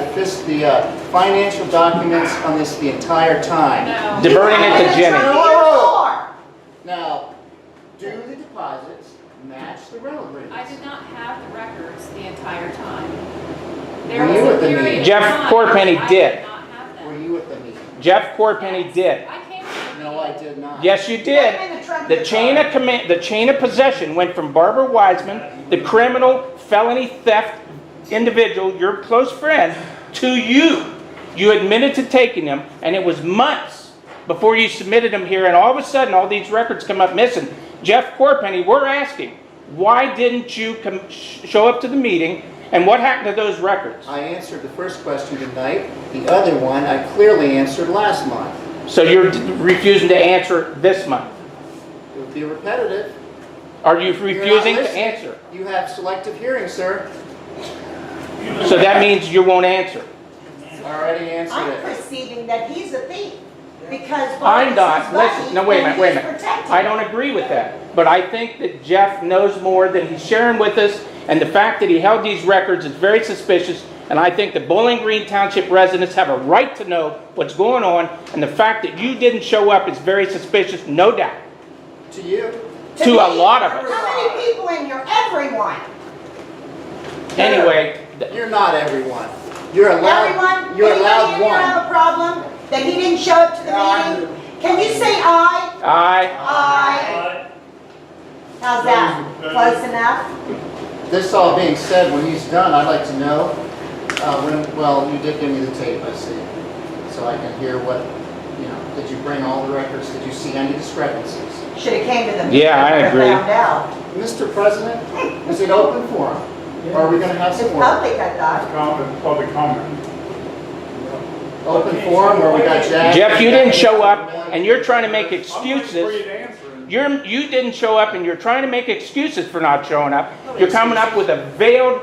the financial documents on this the entire time. No. Diverting it to Jenny. Now, do the deposits match the rental agreements? I did not have the records the entire time. Were There was you a at the period meeting? of Jeff time Chorpenning I did. not have them. Were you at the meeting? Jeff Chorpenning did. I came to the No, I did not. Yes, you did. The chain of possession went from Barbara Wiseman, the criminal felony theft individual, your close friend, to you. You admitted to taking them, and it was months before you submitted them here, and all of a sudden, all these records come up missing. Jeff Chorpenning, we're asking, why didn't you show up to the meeting, and what happened to those records? I answered the first question tonight. The other one I clearly answered last month. So you're refusing to answer this month? It would be repetitive. Are you You're not refusing to listening. answer? You have selective hearing, sir. So that means you won't answer. I already answered I'm it. perceiving that he's a thief, because. I'm not, His listen, buddy no, wait a and minute. he's protected. I don't agree with that. But I think that Jeff knows more than he's sharing with us, and the fact that he held these records is very suspicious, and I think the Bowling Green Township residents have a right to know what's going on, and the fact that you didn't show up is very suspicious, no doubt. To you? To a me, lot of us. How many people in here? Everyone. Anyway, You're not everyone. You're allowed. Everyone? You're Anybody allowed in here one. have a problem that he didn't show up to the meeting? Can you say aye? Aye. Aye. How's that? Close enough? This all being said, when he's done, I'd like to know, well, you did give me the tape, I see. So I can hear what, did you bring all the records? Did you see any discrepancies? Should have came to the meeting. Yeah, I and agree. Found out. Mr. President, is it open forum? Or are we going to have It's some more? public, I thought. Public comment. Open forum where we got Jack? Jeff, you didn't show up, and you're trying to make I'm excuses. free to answer. You didn't show up, and you're trying to make excuses for not showing up. You're coming up with a veiled,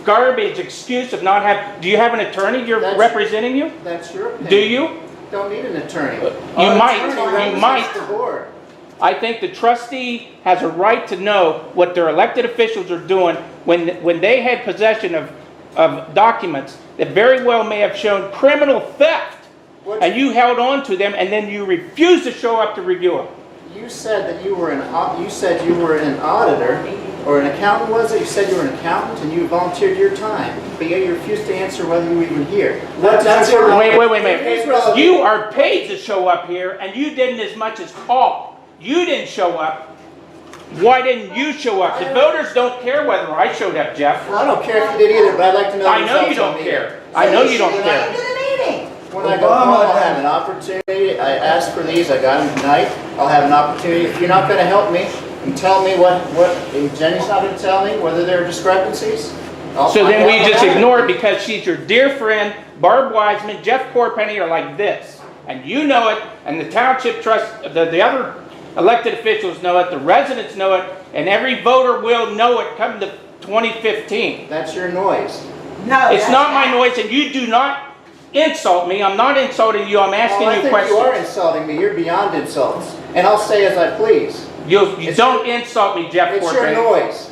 garbage excuse of not having. Do you have an attorney you're representing you? That's your opinion. Do you? Don't need an attorney. You Our might. attorney You represents might. the board. I think the trustee has a right to know what their elected officials are doing when they had possession of documents that very well may have shown criminal theft, and you held on to them, and then you refused to show up to review them. You said that you were an auditor, or an accountant, was it? You said you were an accountant and you volunteered your time, but yet you refused to answer whether you were even here. That's your Wait a minute. You are paid to show up here, and you didn't as much as call. You didn't show up. Why didn't you show up? The voters don't care whether I showed up, Jeff. Well, I don't care if you did either, but I'd like to know the I know you results on don't me. care. I know you don't Came care. to the meeting. When I go home, I'll have an opportunity. I asked for these, I got them tonight. I'll have an opportunity. If you're not going to help me and tell me if Jenny's not going to tell me whether there are discrepancies, I'll So find then out we what just happened. ignore it because she's your dear friend, Barb Wiseman, Jeff Chorpenning are like this. And you know it, and the township trust, the other elected officials know it, the residents know it, and every voter will know it come to 2015. That's your noise. No. It's that's not my noise, and you do not insult me. I'm not insulting you, I'm asking Well, I you think you are questions. insulting me. You're beyond insults. And I'll say as I please. You It's don't insult me, Jeff It's your Chorpenning. noise.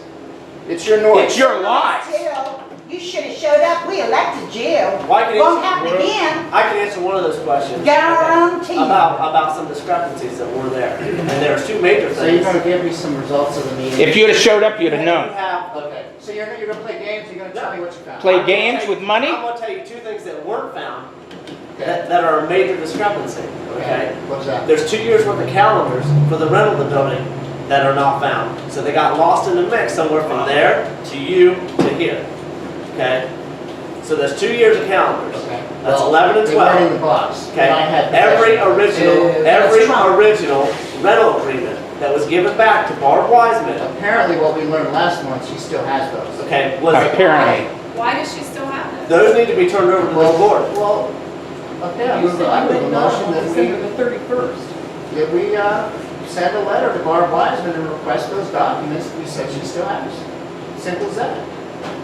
It's your noise. It's your lies. Jill, you should have showed up. We elected Jill. Why can Won't you- happen again. I can answer one of those questions. Get on our own team. About some discrepancies that were there. And there's two major So you're things. gonna give me some results of the meeting? If you'd have showed up, you'd have You known. have- Okay, so you're gonna play games, you're gonna tell me what you found? Play games with money? I'm gonna tell you two things that weren't found Okay, that are a major discrepancy, okay? what's that? There's 2 years worth of calendars for the rental of the building that are not found. So they got lost in the mix somewhere from there to you to here, okay? So there's 2 years of calendars. Okay. That's Well, 11 and they weren't 12. in the box. Okay, and I had every possession. original rental agreement that was given back to Barb Wiseman, Apparently what we learned last month, she still has those. okay, was Apparently. Why does she still have it? those need to be turned over to the board. Well, okay, I move a motion that December the 31st. we send a letter to Barb Wiseman and request those documents we said she still has. Simple as that.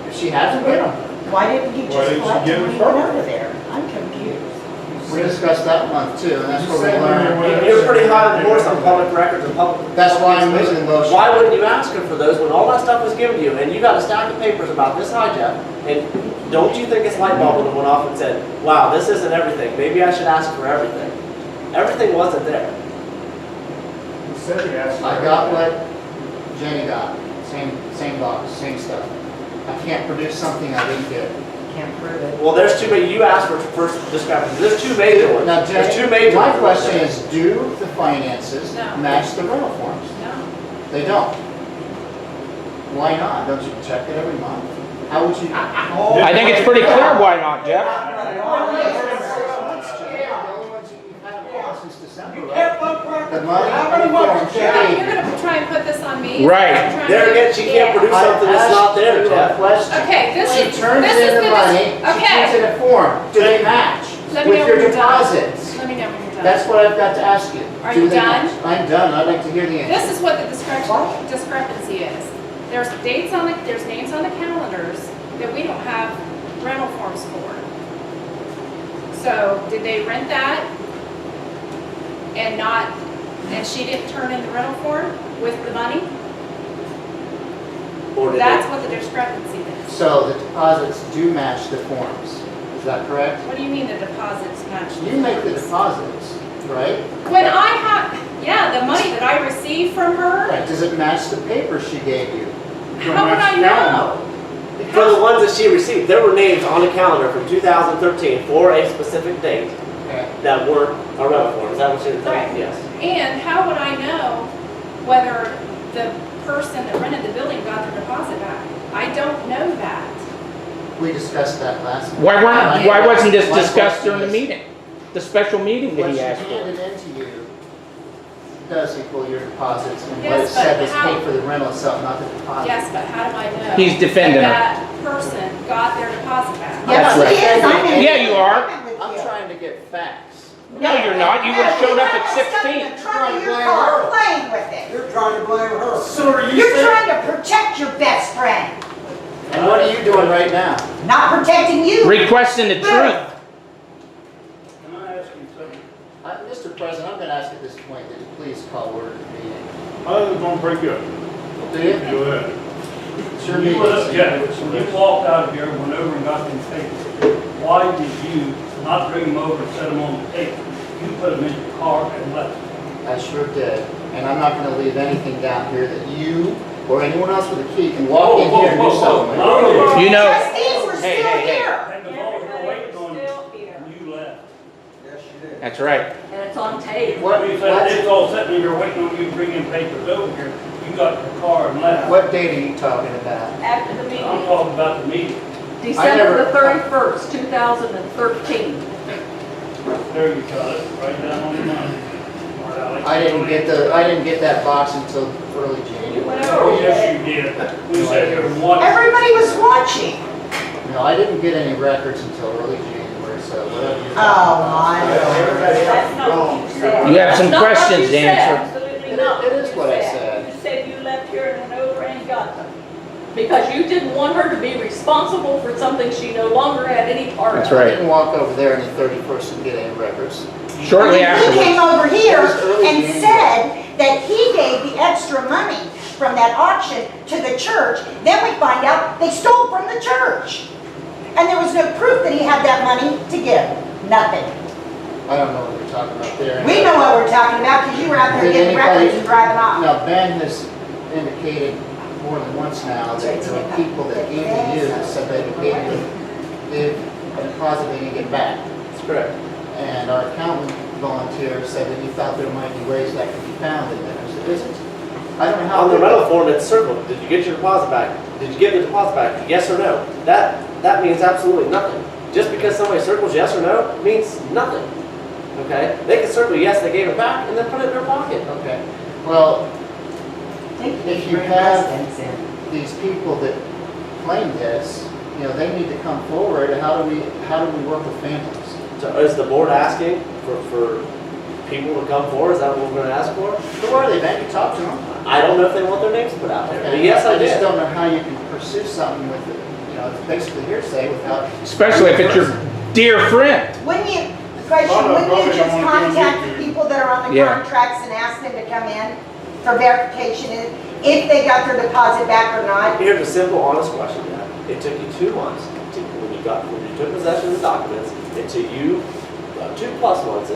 If she hasn't, get them. Why didn't you Why just didn't you collect give them when us you went her? over there? I'm confused. We discussed that month too, and that's where we learned. You're pretty high on the horse on public records and public. That's why I'm making the motion. Why wouldn't you ask her for those when all that stuff was given to you and you got a stack of papers about this high, Jeff? And don't you think it's light bulb when it went off and said, wow, this isn't everything. Maybe I should ask for everything. Everything wasn't there. I got what Jenny got, same box, same stuff. I can't produce something I didn't get. Can't prove it. Well, there's too many, you asked for first discrepancies. There's two major ones. Now, There's two Jenny, major my ones. question is, do the finances No. match the rental forms? No. They don't. Why not? Don't you check it every month? How would you? I think it's pretty clear why not, Jeff. The money and the forms she You're gave you. gonna try and put this on me? Right. You're trying There to- again, she can't produce I something that's not asked there, you a Jeff. question. Okay, this She is, turns this is in the the, money, she okay. puts in a form. Do they match Let me with know your when you're done. deposits? Let me know when you're done. That's what I've got to ask you. Are Do you they done? match? I'm done. I'd like to hear the answer. This is what the discrepancy is. There's dates on the, there's names on the calendars that we don't have rental forms for. So did they rent that and not, and she didn't turn in the rental form with the money? Or did That's they? what the discrepancy is. So the deposits do match the forms. Is that correct? What do you mean the deposits match? You make the deposits, right? When I have, yeah, the money that I received from her, Right. Does it match the paper she gave you? how would I know? For the ones that she received, there were names on the calendar from 2013 for a specific date Okay. that weren't a rental form. Is that what you're Right. saying? Yes. And how would I know whether the person that rented the building got their deposit back? I don't know that. We discussed that last. Why wasn't this My discussed question during the is, meeting? The special meeting that What he she asked for? handed into you does equal your deposits, and what it Yes, but said was how- paid for the rental itself, not the deposit. Yes, but how do I know? He's defending her. That person got their deposit back. That's Yes, right. he is. I'm in Yeah, you are. agreement with I'm you. trying to get facts. No, you're not. You would have showed up at Stuck in 16. the trunk of your car playing with it. You're trying to blame her. So are you You're saying? trying to protect your best friend, And what are you doing right now? not protecting you. Requesting the truth. Can I ask you something? Mr. President, I'm going to ask at this point that you please call order the meeting. I was gonna break up. Do you? Go ahead. Sure You meeting. went up, yeah, when you walked out of here, went over and got them papers, why did you not bring them over and set them on the table? You put them in your car and left. I sure did. And I'm not going to leave anything down here that you or anyone else with a key can walk in here and do something with. No, You know, Trustees were Hey, still hey, hey. here. that was all you were waiting on, and you left. Yes, you did. that's right. And it's on tape. What, We said it's what, all sitting here waiting on you to bring in papers over here, you got in your car and left. what date are you talking about? After the I'm meeting, talking about the meeting. December the 31st, 2013. There you got it, right down on the money. I didn't get that box until early January. Oh, yes, you did. We sat here and watched. Everybody was watching. No, I didn't get any records until early January, so whatever you. Oh, my That's not what you said. You have some That's not what questions you to said. answer. Absolutely It- not. it is what I said. You said you left here and went over and got them. Because you didn't want her to be responsible for something she no longer had any part of. That's right. I didn't walk over there on the 31st and get any records. Shortly He came afterwards. over here It was early and January. said that he gave the extra money from that auction to the church. Then we find out they stole from the church. And there was no proof that he had that money to give. Nothing. I don't know what we're talking about there. We know what we're talking about because you were out there Did getting anybody- records and driving off. Now, Ben has indicated more than once now that there were people that came to you that said they gave a deposit they didn't get back. That's correct. And our accountant volunteer said that he thought there might be ways that could be found in there. Is it? I don't know how. On the rental form, it's circled. Did you get your deposit back? Did you give the deposit back? Yes or no? That means absolutely nothing. Just because somebody circles yes or no means nothing. Okay? They can circle yes, they gave it back, and then put it in their pocket. Okay. Well, if you have these people that claim this, you know, they need to come forward. How do we work with phantoms? So is the board asking for people to come forward? Is that what we're going to ask for? Who are they, Ben? You talk to them. I don't know if they want their names put out there. But Okay. yes, I I just did. don't know how you can pursue something with it. You know, it's basically hearsay without. Especially if it's your dear friend. Wouldn't you, question, Well, no, wouldn't you probably just don't wanna contact do it. the people that are on the Yeah. contracts and ask them to come in for verification if they got their deposit back or not? Here's a simple, honest question, Dad. It took you 2 months when you took possession of the documents, until you, 2+ months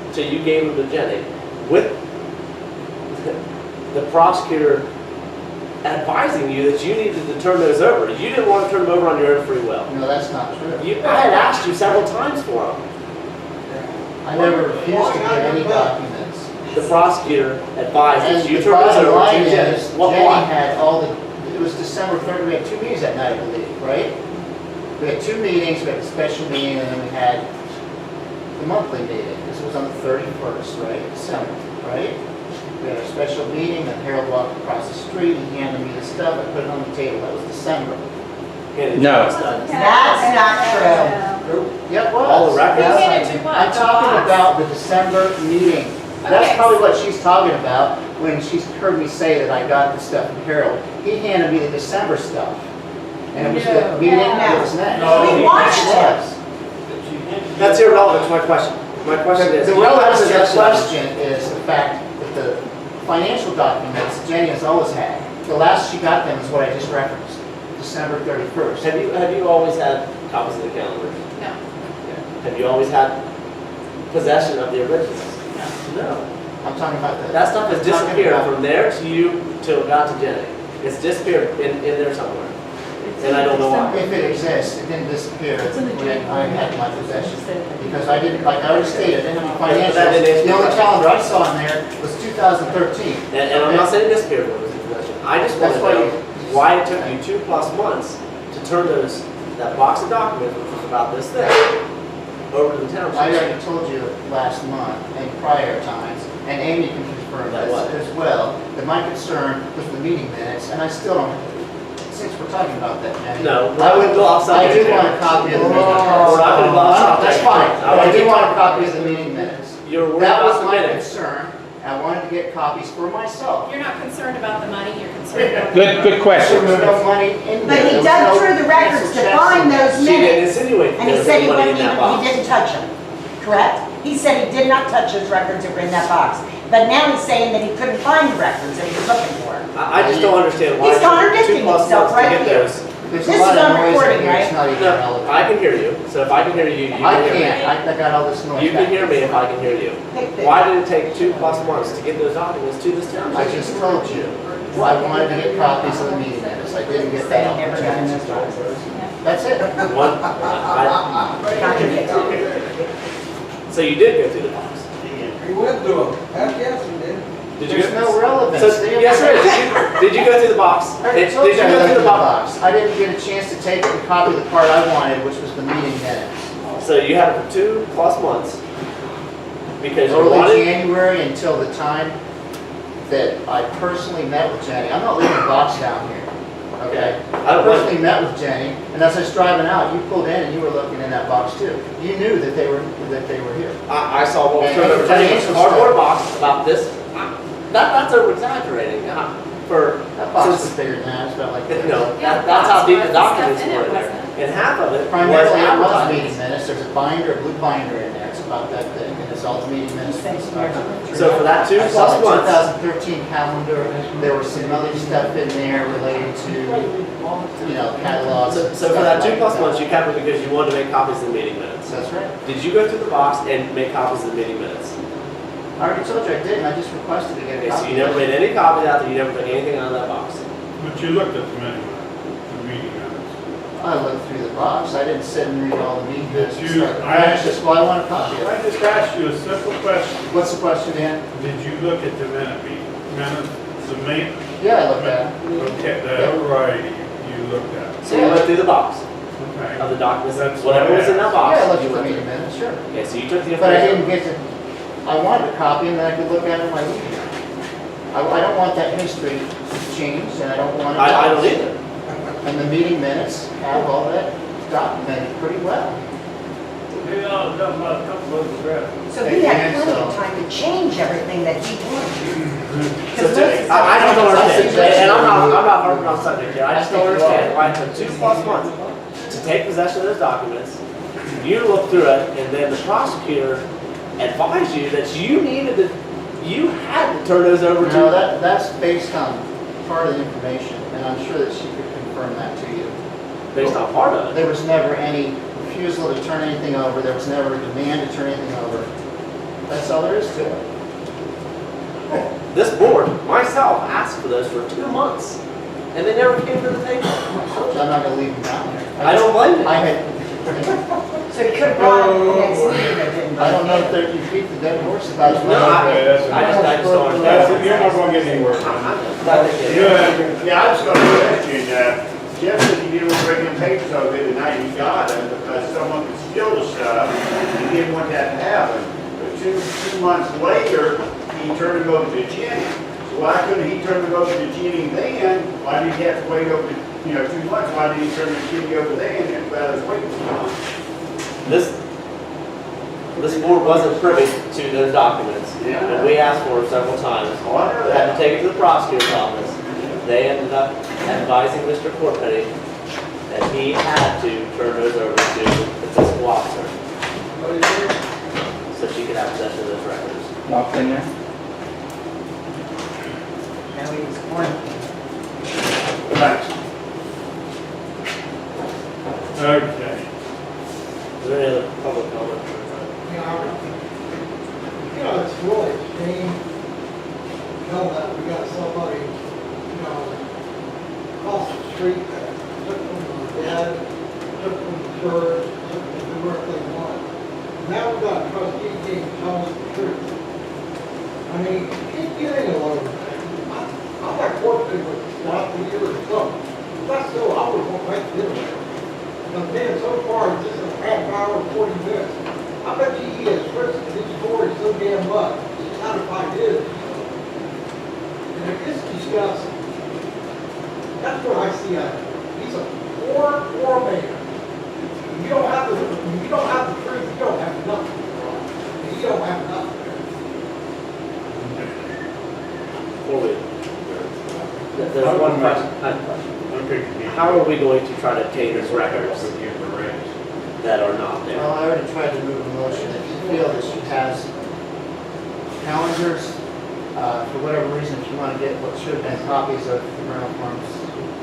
until you gave them to Jenny, with the prosecutor advising you that you needed to turn those over. You didn't want to turn them over on your own free will. No, that's not true. I had asked you several times for them. I never refused to give any documents. The prosecutor advised And that you the turn those bottom over line to Jenny. is, What? Jenny had all the, it was December 3rd, we had 2 meetings that night, I believe, right? We had 2 meetings, we had the special meeting, and then we had the monthly meeting. This was on the 31st, right, December, right? We had a special meeting, and Harold walked across the street, he handed me the stuff, I put it on the table, that was December. No. That's not true. Yeah, it was. All the records? That's You not- handed too much. I'm talking about the December meeting. That's Okay. probably what she's talking about when she's heard me say that I got the stuff from Harold. He handed me the December stuff. And it was the No. meeting No. that was next. No. We watched it. Yes. That's irrelevant to my question. My question is. The you have relevance of your possession of- question is the fact that the financial documents Jenny has always had. The last she got them is what I just referenced, December 31st. Have you always had copies of the calendar? No. Have you always had possession of the originals? No. I'm talking about the. That stuff has I'm talking disappeared about- from there to you till it got to Jenny. It's disappeared in there somewhere. And I don't know why. If it exists, it didn't disappear It's in the when I journal. had my possession. Because I didn't, like I already stated, I didn't have any That didn't answer financials. The my only question. calendar I saw in there was 2013. And I'm not saying disappeared when it was in possession. I just want That's to why know you- why it took you 2+ months to turn that box of documents, which was about this thick, over to the I township. already told you last month and prior times, and Amy can confirm That what? this as well, that my concern was the meeting minutes, and I still don't, since we're talking about that, Jenny. No, I would, go off I subject do want a here. copy of the meeting We're minutes. not gonna go off subject. That's fine, I but I wanna do get want a copies. copy of the meeting minutes. You're worried That was about the my minutes. concern. I wanted to get copies for myself. You're not concerned about the money, you're concerned about. Good There question. was no money in there. But he There was dug no through the records canceled to checks find in there. those She didn't minutes. insinuate And he there said was he money in wouldn't that even, box. he didn't touch them, correct? He said he did not touch those records that were in that box. But now he's saying that he couldn't find the records that he was looking for. I just don't understand why He's it took contradicting 2+ himself months to right get here. those. There's This a lot is on of noise in recording, here, it's right? not even No, relevant. I can hear you, so if I can hear you, you I can hear me. can't, I got all this noise. You can back hear me here. if I can hear you. Pick this. Why did it take 2+ months to get those documents to this I township? just told you, I wanted to get copies of the meeting minutes, I didn't get that Saying never got opportunity. those That's it. One, so you did go through the box? He went through them. Heck, yes, he did. Did you There's go? no relevance. So, yes, sir, did you go through the box? I already Did told you you I go looked through in the the box? box. I didn't get a chance to take and copy the part I wanted, which was the meeting minutes. So you had it for 2+ months because you Early wanted. January until the time that I personally met with Jenny. I'm not leaving the box down here, okay? I don't want- personally met with Jenny, and as I was driving out, you pulled in and you were looking in that box too. You knew that they were here. I saw what was And turned over to me. It was a financial cardboard stuff. box about this. That's over exaggerating. For That box was since- bigger than that, it's about like this. no, Yeah, that's how box deep with the the documents stuff in were it, there. wasn't And half of it was Primarily, it was advertised. meeting minutes. There's a binder, a blue binder in there. It's about that thing, and it's all the meeting minutes. So for that 2 I saw plus the months, 2013 calendar, there was some other stuff in there related to, you know, catalogs. so for that 2 plus months, you kept it because you wanted to make copies of the meeting minutes. That's right. Did you go through the box and make copies of the meeting minutes? I already told you I did, and I just requested to get Okay, a so copy. you never made any copies out there, you never took anything out of that box. But you looked at the minute, the meeting minutes. I looked through the box, I didn't sit and read all the meeting minutes. Did you- I just, well, I want a copy of it. I just asked you a simple question. What's the question, Dan? Did you look at the minutes, the main? Yeah, I looked at it. Okay, the variety you looked at. So you went through the box Okay. of the documents, That's whatever what I was in that asked. box. Yeah, I looked you at the went meeting through. minutes, sure. Okay, so you took the But I information. didn't get to, I wanted a copy and then I could look at it in my email. I don't want that history changed and I don't want it. I don't either. And the meeting minutes have all that documented pretty well. We all done about a couple of those. So he had plenty of time to change everything that he wanted. So I just don't understand, and I'm not harping on subject here, I just don't understand why it took 2 plus months to take possession of those documents, you to look through it, and then the prosecutor advised you that you needed to, you had to turn those over No, to. that's based on part of the information and I'm sure that she could confirm that to you. Based on part of it. There was never any refusal to turn anything over, there was never a demand to turn anything over. That's all there is to it. This board, myself, asked for those for 2 months, and they never came to the table. I'm not gonna leave them down there. I don't blame you. I had, So he could have brought it the next meeting, but didn't. I don't know if you beat the dead horse about it. No, Okay, that's I just don't That's it, understand. you're not gonna get anywhere. Yeah, I was gonna question, Jeff said he didn't bring in papers over there tonight, he got them because someone could steal the stuff, he didn't want that to happen. But two months later, he turned them over to Jenny. So why couldn't he turn them over to Jenny then? Why did he have to wait over, 2 months? Why did he turn them to Jenny over then and while I was waiting for him? This board wasn't privy to those documents. Yeah. And we asked for them several times. Oh, I know Had to that. take it to the prosecutor's office. They ended up advising Mr. Chorpenning that he had to turn those over to the fiscal officer so she could have possession of those records. Locked in there? Now he's one. Thanks. Okay. Is there any other public comment? It's really a shame, that we got somebody, across the street that took them to the dead, took them to church, took them to do whatever they want. Now we've got a trustee being telling us the truth. I mean, keep getting a load of that. I've got work to do with stuff for years or something. That's still, I would want to do it. But man, so far, it's just a half hour, 40 minutes. I bet you he has twisted his story so damn much. It's not if I did. And if this discussed, that's what I see out of it. He's a poor man. You don't have the truth, you don't have nothing. And you don't have nothing. Before we, there's one question. Okay. How are we going to try to obtain these records that are not there? Well, I already tried to move a motion. If you feel that she has calendars, for whatever reason, if you want to get what should have been copies of the Brown forms,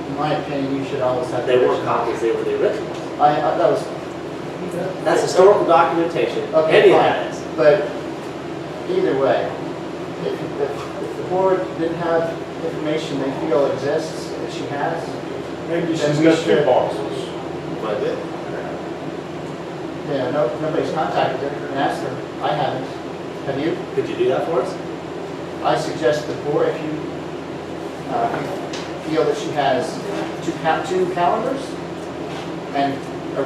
in my opinion, you should always have. They the weren't original. copies, they were the originals. That was. That's historical documentation. Okay, Any of fine. that is. But either way, if the board didn't have information they feel exists, that she has, Maybe Then she's we got should- 2 boxes. Might be. nobody's contacted her and asked her. I haven't. Have you? Could you do that for us? I suggest the board, if you feel that she has two calendars and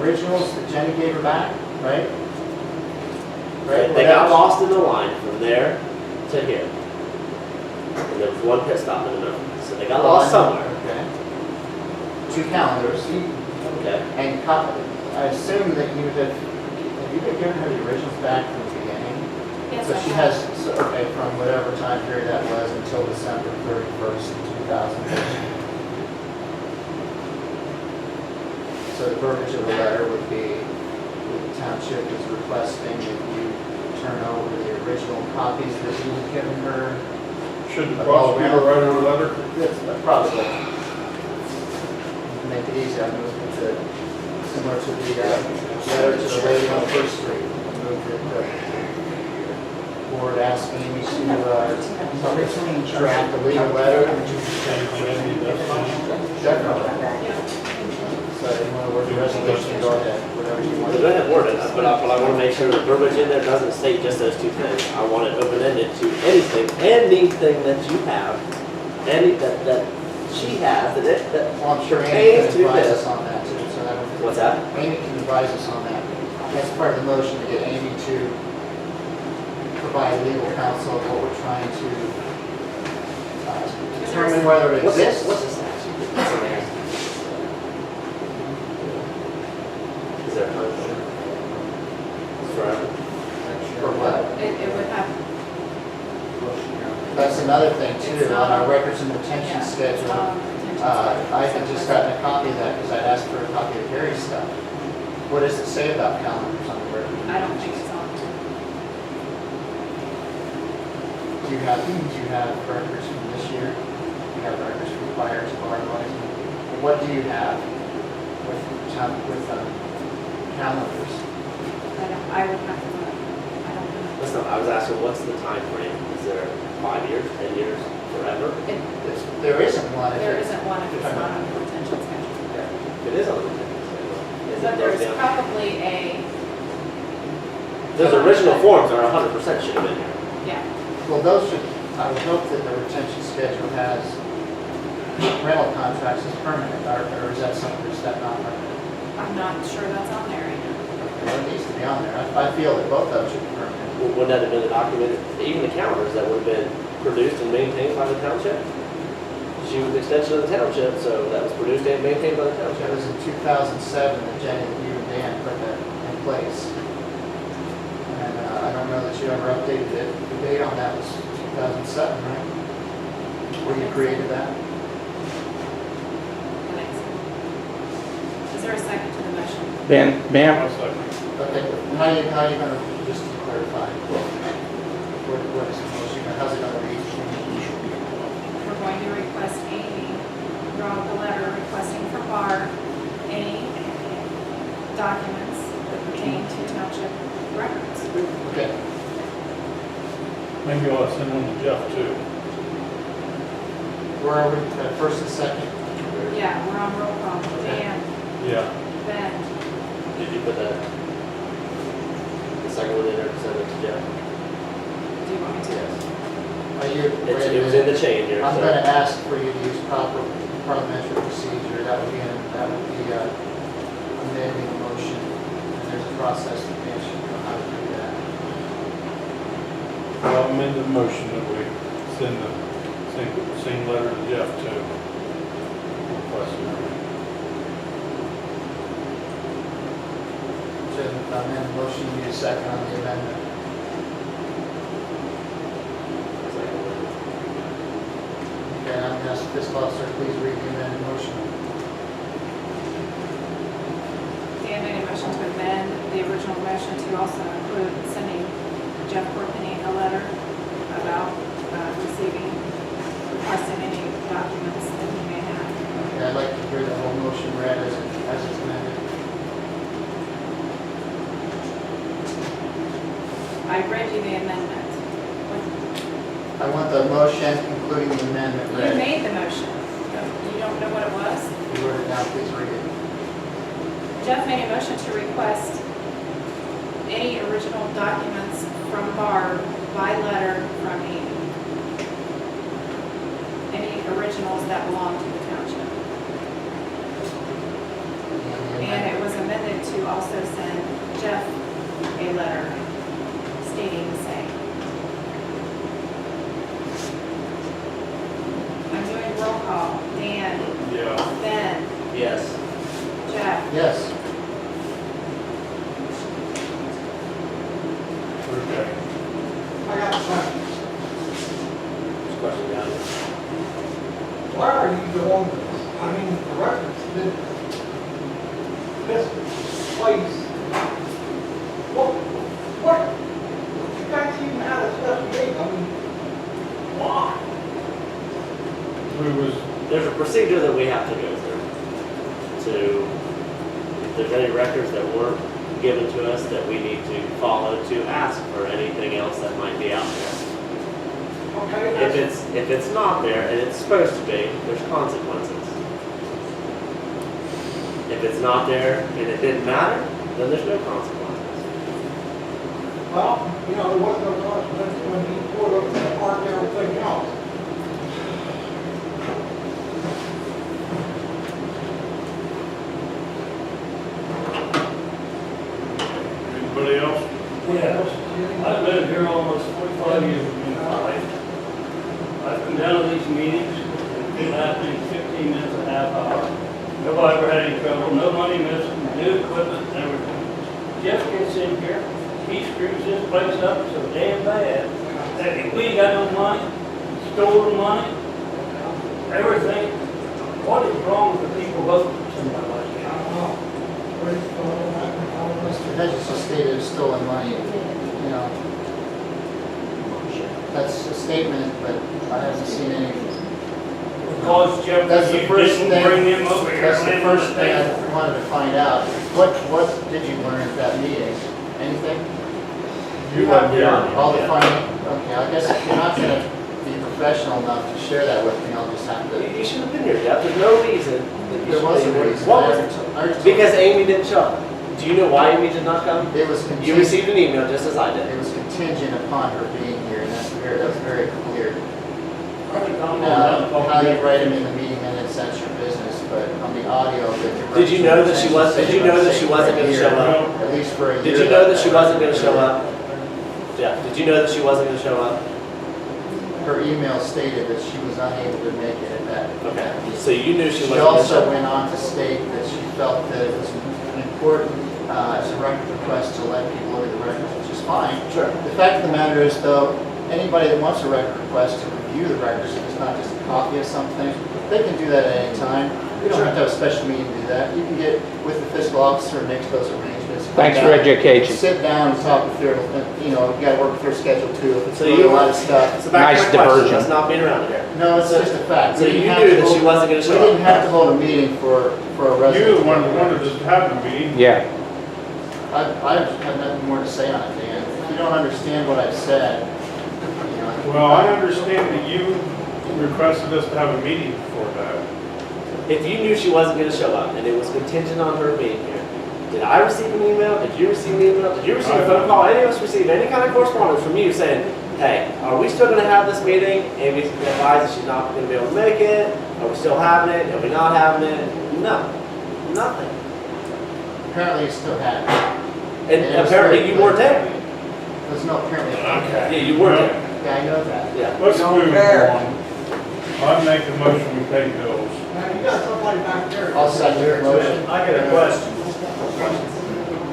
originals that Jenny gave her back, right? They got lost in the line from there to here. And there was one pit stop in the middle. So they got lost somewhere. Okay. 2 calendars. Okay. And I assume that you have you been giving her the originals back from the beginning? Yes, So I she have. has, okay, from whatever time period that was until December 31st, 2013. So the verbiage of the letter would be, the township is requesting that you turn over the original copies that you've given her. Should the prosecutor write her a letter? Yes, probably. To make it easy, I moved it to, similar to the letter to the lady on First Street. I moved it, board asked Amy to draft a legal letter. Definitely. So you want to word the resolution, go ahead, whatever you want. Go ahead, word it, but I want to make sure the verbiage in there doesn't state just those two things. I want it open-ended to anything that you have, that she has, that Well, I'm sure Amy pertains can to advise this. us on that too, so that would. What's that? Amy can advise us on that. That's part of the motion to get Amy to provide legal counsel of what we're trying to determine whether it What's exists. the statute? That's what I asked. Is there a time frame? Forever? For what? It would have, That's another thing It's too, not on our on- records and retention yeah, it's schedule. not on the retention schedule. I had just gotten a copy of that because I'd asked for a copy of Gary's stuff. What does it say about calendars on the record? I don't think it's on. Do you have records from this year? Do you have records from prior to Bar Wiseman? What do you have with calendars? I would have to look. I don't know. That's not, I was asking, what's the time frame? Is there 5 years, 10 years, forever? There isn't one. There isn't one if it's not on the retention schedule. It is on the retention schedule. Is But it there's broken down? probably a, Those original forms are 100% should have been here. yeah, Well, those should, I would hope that the retention schedule has rental contracts as permanent, or is that something that's not permanent? I'm not sure that's on there either. Well, it needs to be on there. I feel that both of them should be permanent. Wouldn't that have been documented, even the calendars that would have been produced and maintained by the township? She was an extension of the township, so that was produced and maintained by the It township. was in 2007 that Jenny, you and Dan put that in place. And I don't know that you ever updated it. The date on that was 2007, right? Where you created that? That makes sense. Is there a second to the motion? Ben, ma'am, I'll second. Okay, how are you gonna, just to clarify, what is the motion, how's it gonna read? We're going to request Amy, draw up a letter requesting from Bar any documents that pertain to township records. Okay, Maybe I'll send one to Jeff too. where are we, first and second? Yeah, we're on roll call. Dan, Yeah. Ben, Did you put that, the second one in there, send it to Jeff? do you want me to? Are you It ready was to- in the chain here, I'm so. gonna ask for you to use proper parliamentary procedure, that would be amending the motion, and there's a process that you should know how to do that. I'll amend the motion that we send the same letter to Jeff too. Requesting her. So, amend the motion, you need a second on the amendment. Okay, I'm gonna ask the fiscal officer, please read the amended motion. Dan made a motion to amend the original motion to also include sending Jeff Chorpenning a letter about receiving, requesting any documents that he may have. Okay, I'd like to hear the whole motion read as it's amended. I read you the amendment. I want the motion, including the amendment You read. made the motion. You don't know what it was? You wrote it down, please read it. Jeff made a motion to request any original documents from Barb by letter from Amy. Any originals that belong to the township. And it was amended to also send Jeff a letter stating the same. I'm doing roll call. Dan, Yeah. Ben, Yes. Jeff, Yes. Okay. I got some. This question got it. Why are you doing this? I mean, the records been misplaced. What? procedure that we have to go through. To, if there's any records that weren't given to us that we need to follow to ask for anything else that might be out there. Okay, If it's not there and it's supposed to be, there's consequences. If it's not there and it didn't matter, then there's no consequences. well, you know, there was no consequence when he pulled up and parked everything else. Anybody else? Yeah, I've lived here almost 45 years of my life. I've come down to these meetings, and been happening 15 minutes, a half hour. Nobody ever had any trouble, no money missing, new equipment, and everything. Jeff gets in here, he screws this place up so damn bad, that we ain't got no money, stole the money, everything. What is wrong with the people voting for somebody like that? I don't know. Where's the phone? Mr. Hedges just stated it's stolen money, you know. That's a statement, but I haven't seen any. Because Jeff, That's the you first didn't thing- bring him over here. That's the and let him first thing stay. I wanted to find out. What did you learn at that meeting? Anything? You weren't here. All the funny, okay, I guess if you're not gonna be professional enough to share that with me, I'll just have to. You should have been here, Jeff. There's no reason. that you There should was be a here. reason. What was I it? already told- Because Amy didn't show up. Do you know why Amy did not come? It was You contingent, received an email just as I did. it was contingent upon her being here, and that was very clear. I'm Now, not how you talking- write them in the meeting minutes, that's your business, but on the audio that you're. Did you know that she was- did you know that she wasn't gonna show up? At least for a year. Did you know that she wasn't going to show up? Jeff, did you know that she wasn't going to show up? Her email stated that she was unable to make it at that. Okay, so you knew she She wasn't going to show also up. went on to state that she felt that it was important as a record request to let people look at the records, which is fine. Sure. The fact of the matter is, though, anybody that wants a record request to review the records, if it's not just a copy of something, they can do that at any time. You don't have to have a special meeting to do that. You can get with the fiscal officer and make those arrangements. Come Thanks for down, education. Sit down and talk with her, you know, you gotta work with her schedule too, if it's So really you- a lot of stuff. So back Nice to my question, diversion. let's not beat around here. No, it's just a fact. So We you didn't have knew to that she hold- wasn't going to We show didn't up? have to hold a meeting for a resident. You the one who wanted us to have the meeting. Yeah. I have nothing more to say on it, Dan. If you don't understand what I've said, you know. Well, I understand that you requested us to have a meeting for that. If you knew she wasn't going to show up and it was contingent on her being here, did I receive an email? Did you receive an email? Did you receive a phone call? Any of us receive any kind of correspondence from you saying, hey, are we still going to have this meeting? Amy advises she's not going to be able to make it. Are we still having it? Are we not having it? No, nothing. Apparently you still had it. And Yeah, it's apparently very you clear. weren't there. There's no apparently. Yeah, you weren't there. Yeah, I know that. Yeah. Let's Don't move care. on. I make the motion, we pay bills. Now, you got somebody back there. I'll second your motion. I got a question.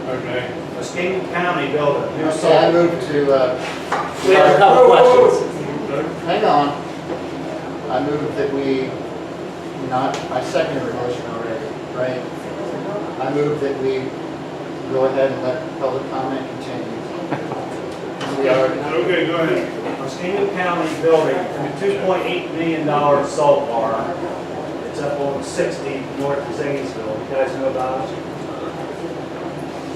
Okay. Muskegon County building. Okay, I move to, We have a couple questions. hang on. I move that we not, I seconded the motion already, right? I move that we go ahead and let public comment continue. We already, Okay, go ahead. Muskegon County building, $2.8 million salt bar. It's up on 60 north of Zanesville. You guys know about it?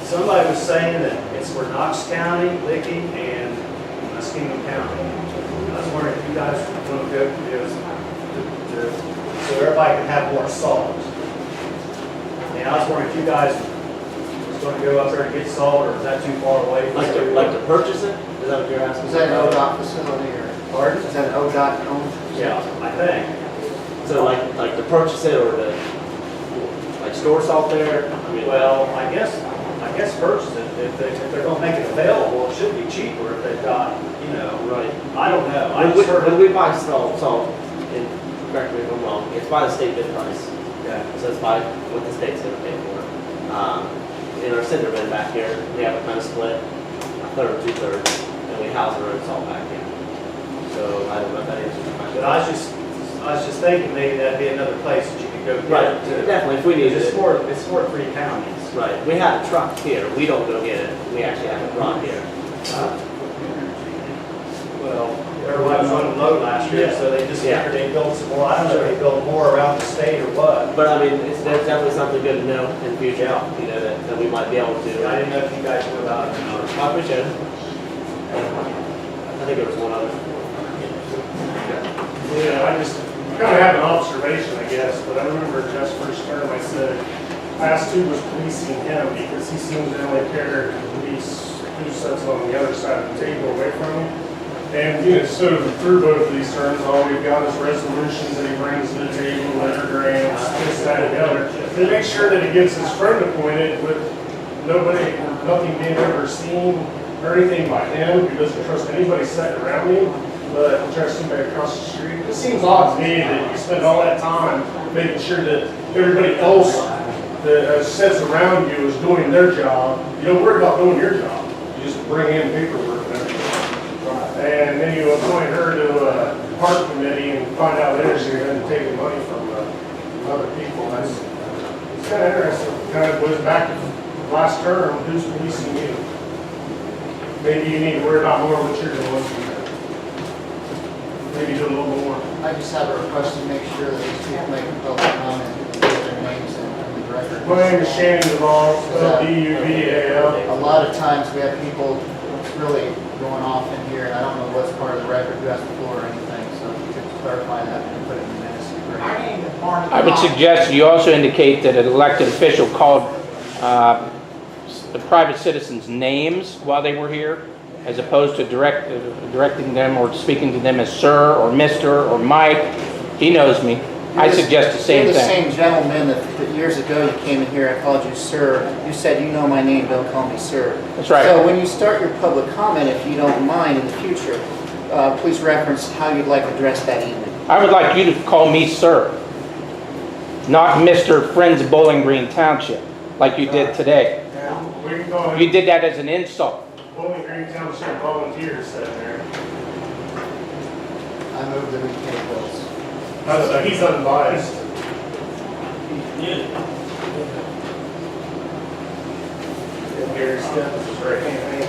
Somebody was saying that it's for Knox County, Licking, and Muskegon County. I was wondering if you guys want to go through this so everybody can have more salt. And I was wondering if you guys was going to go up there and get salt, or is that too far away? Like to purchase it? Is that what you're asking? is that an ODOT facility or, Pardon? is that an ODOT owned? Yeah, I think. So like to purchase it or to like store salt there? I mean, Well, I guess purchase it. If they're going to make it available, it should be cheaper if they've got, you know, right. I don't know. I When just heard. we buy salt, and correct me if I'm wrong, it's by the state bid price. Okay. So it's by what the state's gonna pay for it. In our cinder bin back here, we have it kind of split, a third, 2/3, and we house our own salt back here. So I don't know if that answers your question. But I was just thinking maybe that'd be another place that you could go get Right, it too. definitely, if we needed It's it. for 3 counties. Right, we have a truck here, we don't go get it, we actually have it brought here. Well, everybody was running low last year, so they just Yeah. figured they'd build some more. I don't know if they built more around the state or what. But I mean, that's definitely something good to know in the future, you know, that we might be able to. I didn't know if you guys knew about it. I appreciate it. I think there was one other. Yeah, I just kind of have an observation, I guess, but I remember Jeff's first term, I said, I asked who was policing him because he seemed to only care to police who sits on the other side of the table away from him. And, you know, sort of through both of these terms, all we've got is resolutions that he brings to the table, letter grants, this, that, and the other. To make sure that he gets his friend appointed with nothing being ever seen or anything by him. He doesn't trust anybody sitting around him, but trust somebody across the street. It seems odd to me that you spend all that time making sure that everybody else that sits around you is doing their job. You don't worry about doing your job. You just bring in paperwork and everything. And then you appoint her to a park committee and find out later she's going to take the money from other people. It's kind of interesting. Kind of goes back to last term, who's policing you? Maybe you need to worry about more what you're doing. Maybe do a little more. I just have a request to make sure that these people make a public comment and give their names and the record. My name is Shannon Duvall, D-U-V-A-L. A lot of times we have people really going off in here, and I don't know what's part of the record, who has the floor or anything, so if you could clarify that and put it in the minutes. it'd be great. I ain't a part of the. I would suggest you also indicate that an elected official called the private citizens' names while they were here, as opposed to directing them or speaking to them as sir or Mr. or Mike. He knows me. I suggest the same You're the thing. same gentleman that years ago you came in here, I called you sir. You said, you know my name, don't call me sir. That's right. So when you start your public comment, if you don't mind in the future, please reference how you'd like addressed that evening. I would like you to call me sir, not Mr. Friends of Bowling Green Township, like you did today. We can go ahead. You did that as an insult. Bowling Green Township volunteers sitting there. I move that we pay bills. He's unbiased. Gary Stevens is right hand man.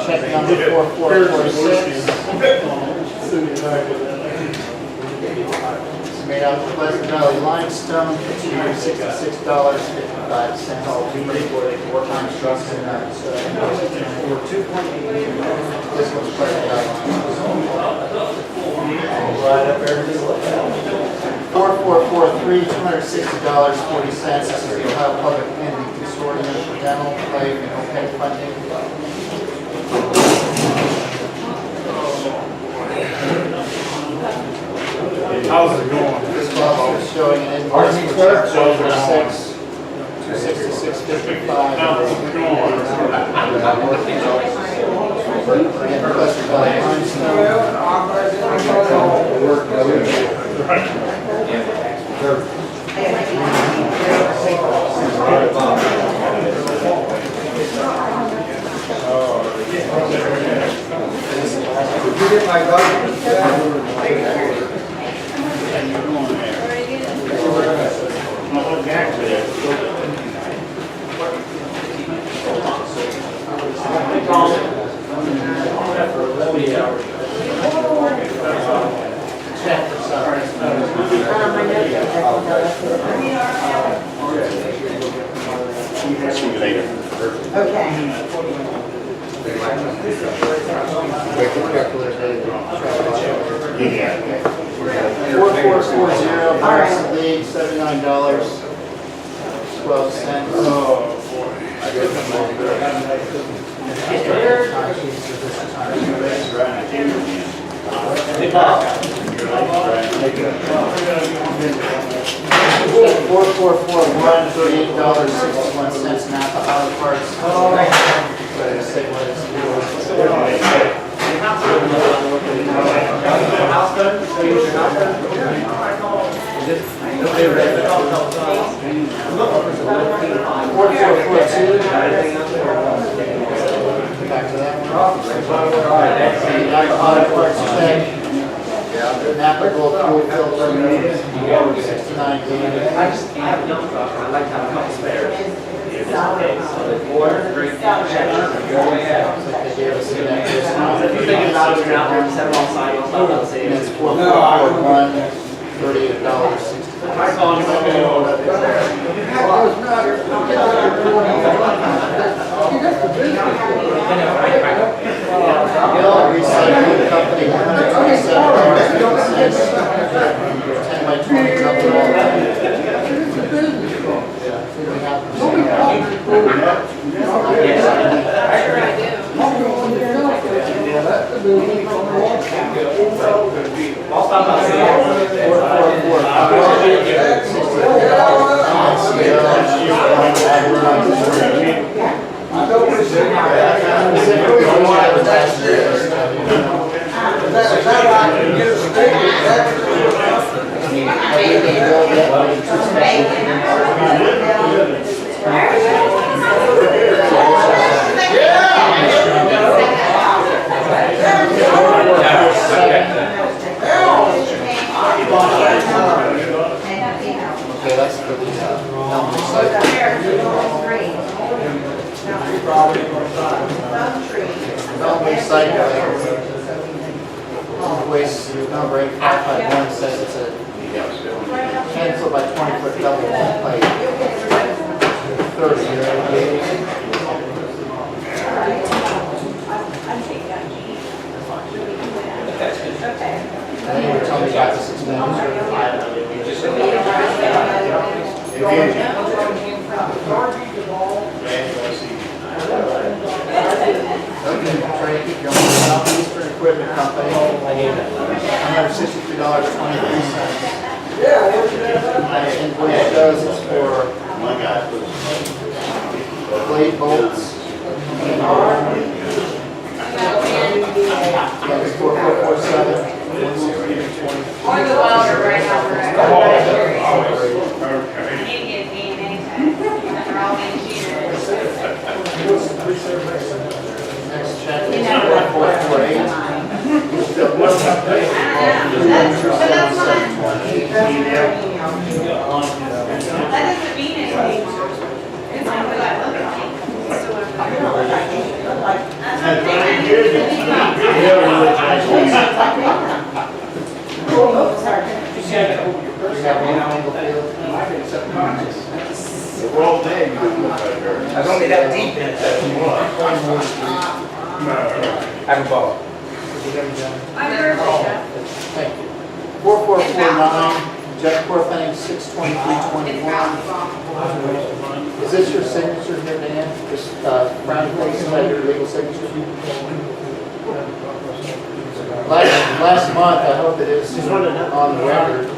Check number 4446. It's made out of Pleasant Valley limestone, $266.55. 4 times trust and this one's part of the guidelines. 4443, $260.40. This is the Ohio Public Entity Consortium for dental, life, and OPEB funding. How's it going? This clause is showing an invoice for check over 266.55. How's it going? Again, Pleasant Valley limestone. Did you get my documents back? Check for sorry. Okay. 4440, Parks League, $79.12. $4441, $38.61, Napa Auto Parts. Say what it's Back to that one. Auto Parts check. Napa Gold Fuel Filter, $69.80. I have a dump truck, and I'd like to have a couple spares. They gave us an extra. If you're thinking about it, out there, set it on side, I'll stop and say And it's it's $441, $38.60. my phone, you might be able to. Gill Recycling Company, $127.50. 10 by 20 cover all that. I'll stop by and see Okay, that's for the, Elm Recycling. Waste number 8551 says it's a 10 by 20 foot double wall pipe. 30. And then you were telling me about this expenditure. Okay, try to keep going. Southeastern Equipment Company, $163.23. My invoice shows it's for blade bolts. Yeah, it's 4447. Or the welder right now, right? You need to get me anytime. They're all engineers. Next check is 4448. That doesn't mean anything. It's not what I look like. It's still what I'm like. That's what I'm We're all dead. I don't get that deep in it. Have a ball. I'm perfect. Thank you. 4449, Jeff Chorpenning, 62321. Is this your signature here, Dan? This Brownsville Cemetery legal signature? Last month, I hope it is on the record, I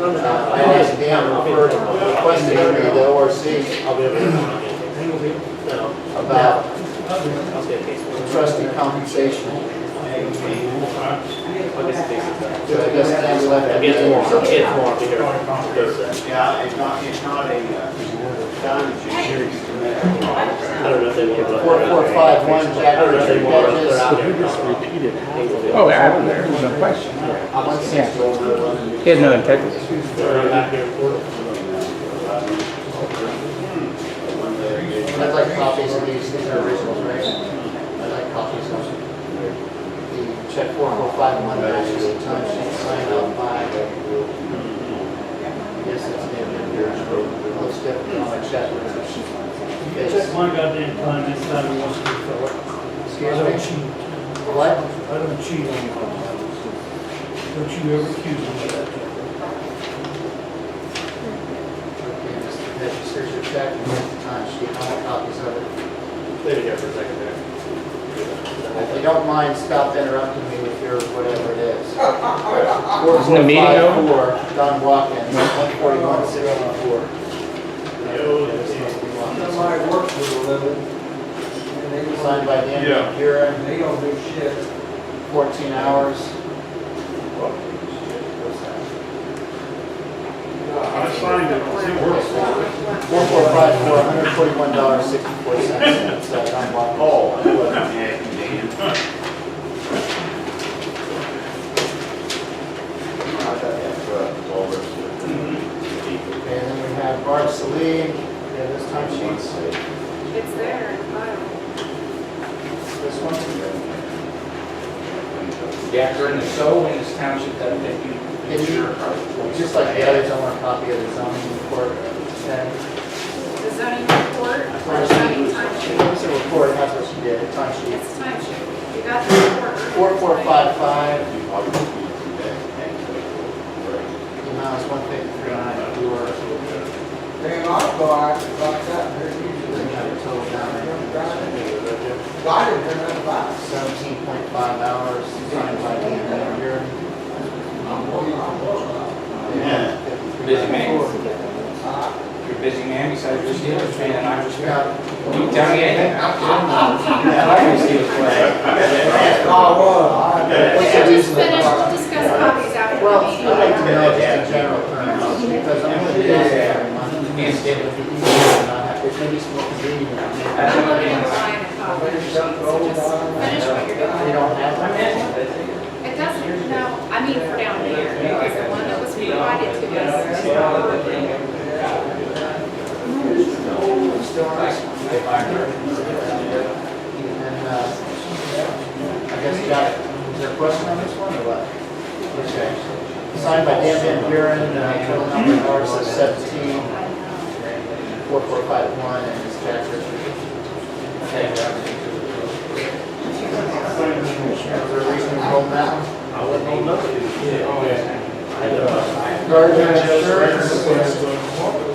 asked Dan requesting me the ORC about trustee compensation. So I guess Dan's left that. It's more up here. Yeah, it's not a township. I don't know if they want to. 4451, Jack I don't know if they want to put Bridges. out there. Oh, there's no question. He has no integrity. I'd like copies of these are originals, right? I'd like copies of them. The check 4451 matches the township signed off by. Yes, it's named here. Looks different on the check. Check my goddamn time this time he wants to do for it. Excuse me? What? I don't cheat on you. Don't you ever accuse me of that. Okay, Mr. Hedges, here's your check. Here's the time sheet. I want copies of it. Leave it here for a second there. If you don't mind, stop interrupting me with your whatever it is. Isn't the meeting over? 4454, Don Watkins, 14164. Somebody works for a living, and they Signed by Dan Yeah. Kira, and they don't do shit. 14 hours. I signed it, it works. 4454, $141.64. That's Don Watkins. Oh, I wasn't asking Dan. I got that truck over. Okay, and then we have Barb Salee, yeah, this time sheets. It's there in the file. This one? Yeah, during the show in this township, that if you. Can you, just like the others, I want a copy of the zoning report. Okay. The zoning report, or zoning time sheet. It's a report, that's what she did, a time sheet. It's time sheet. You got the report. 4455. The amount is 153.94. Man, I'll go out like that, there's Then usually. you have a total down there. I didn't hear nothing about it. 17.5 hours, signed by the manager. Busy man. You're a busy man besides your Steelers fan, and I'm just, you tell me anything. I like your Steelers play. We'll just finish, we'll discuss copies after the Well, meeting. I'd like to know just in general terms, because I'm going to do this every month. Can't stand it. If you do not have, it may be more convenient. I'm looking at buying a copy of the sheet, so just finish what you're We doing. don't have one. It doesn't, no, I mean for down here, because the one that was provided to us is not working. Still on this one. And, I guess, Jack, is there a question on this one or what? Okay. Signed by Dan Van Buren, total number of hours is 17, 4451, and it's Jack Richard. Okay. Is there a reason to hold that one? I wouldn't hold nothing. Gardner Insurance,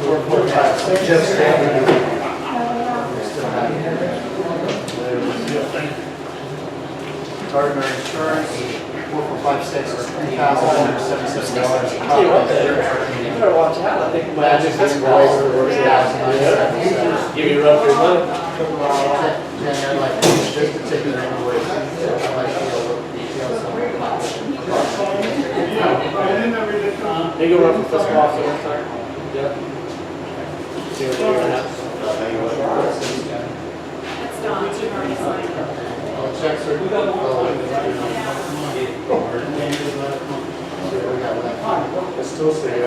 4456. Gardner Insurance, 4456 is $3,177. You better watch out, I think. Magic invoice for $4,977. Give you roughly money. Jen, I'd like just to take an invoice. I'd like to know what details on the They go run for fiscal officer, sorry. Yeah. See what you're gonna have. That's Dawn, you've already signed it. All checks are due. I still say,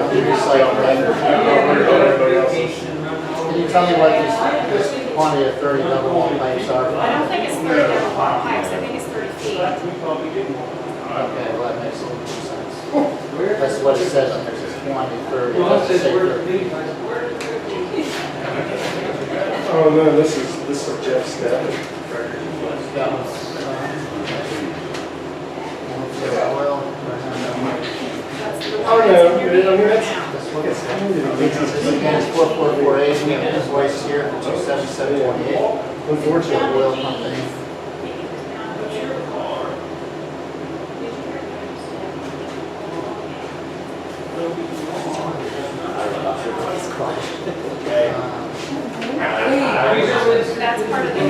Can you tell me what this quantity of 30 double wall pipes are? I don't think it's 30 double wall pipes, I think it's 30 feet. Okay, well, that makes a little more sense. That's what it says on there, it's quantity 30. It doesn't say 30. oh no, this is Jeff's dad. That was, oil. That's the Oh, one no, that's in your I mean, meeting right that's- now. This one is, again, it's 4448, we have invoice here for 27728. Unfortunately. Oil company. That's part of the.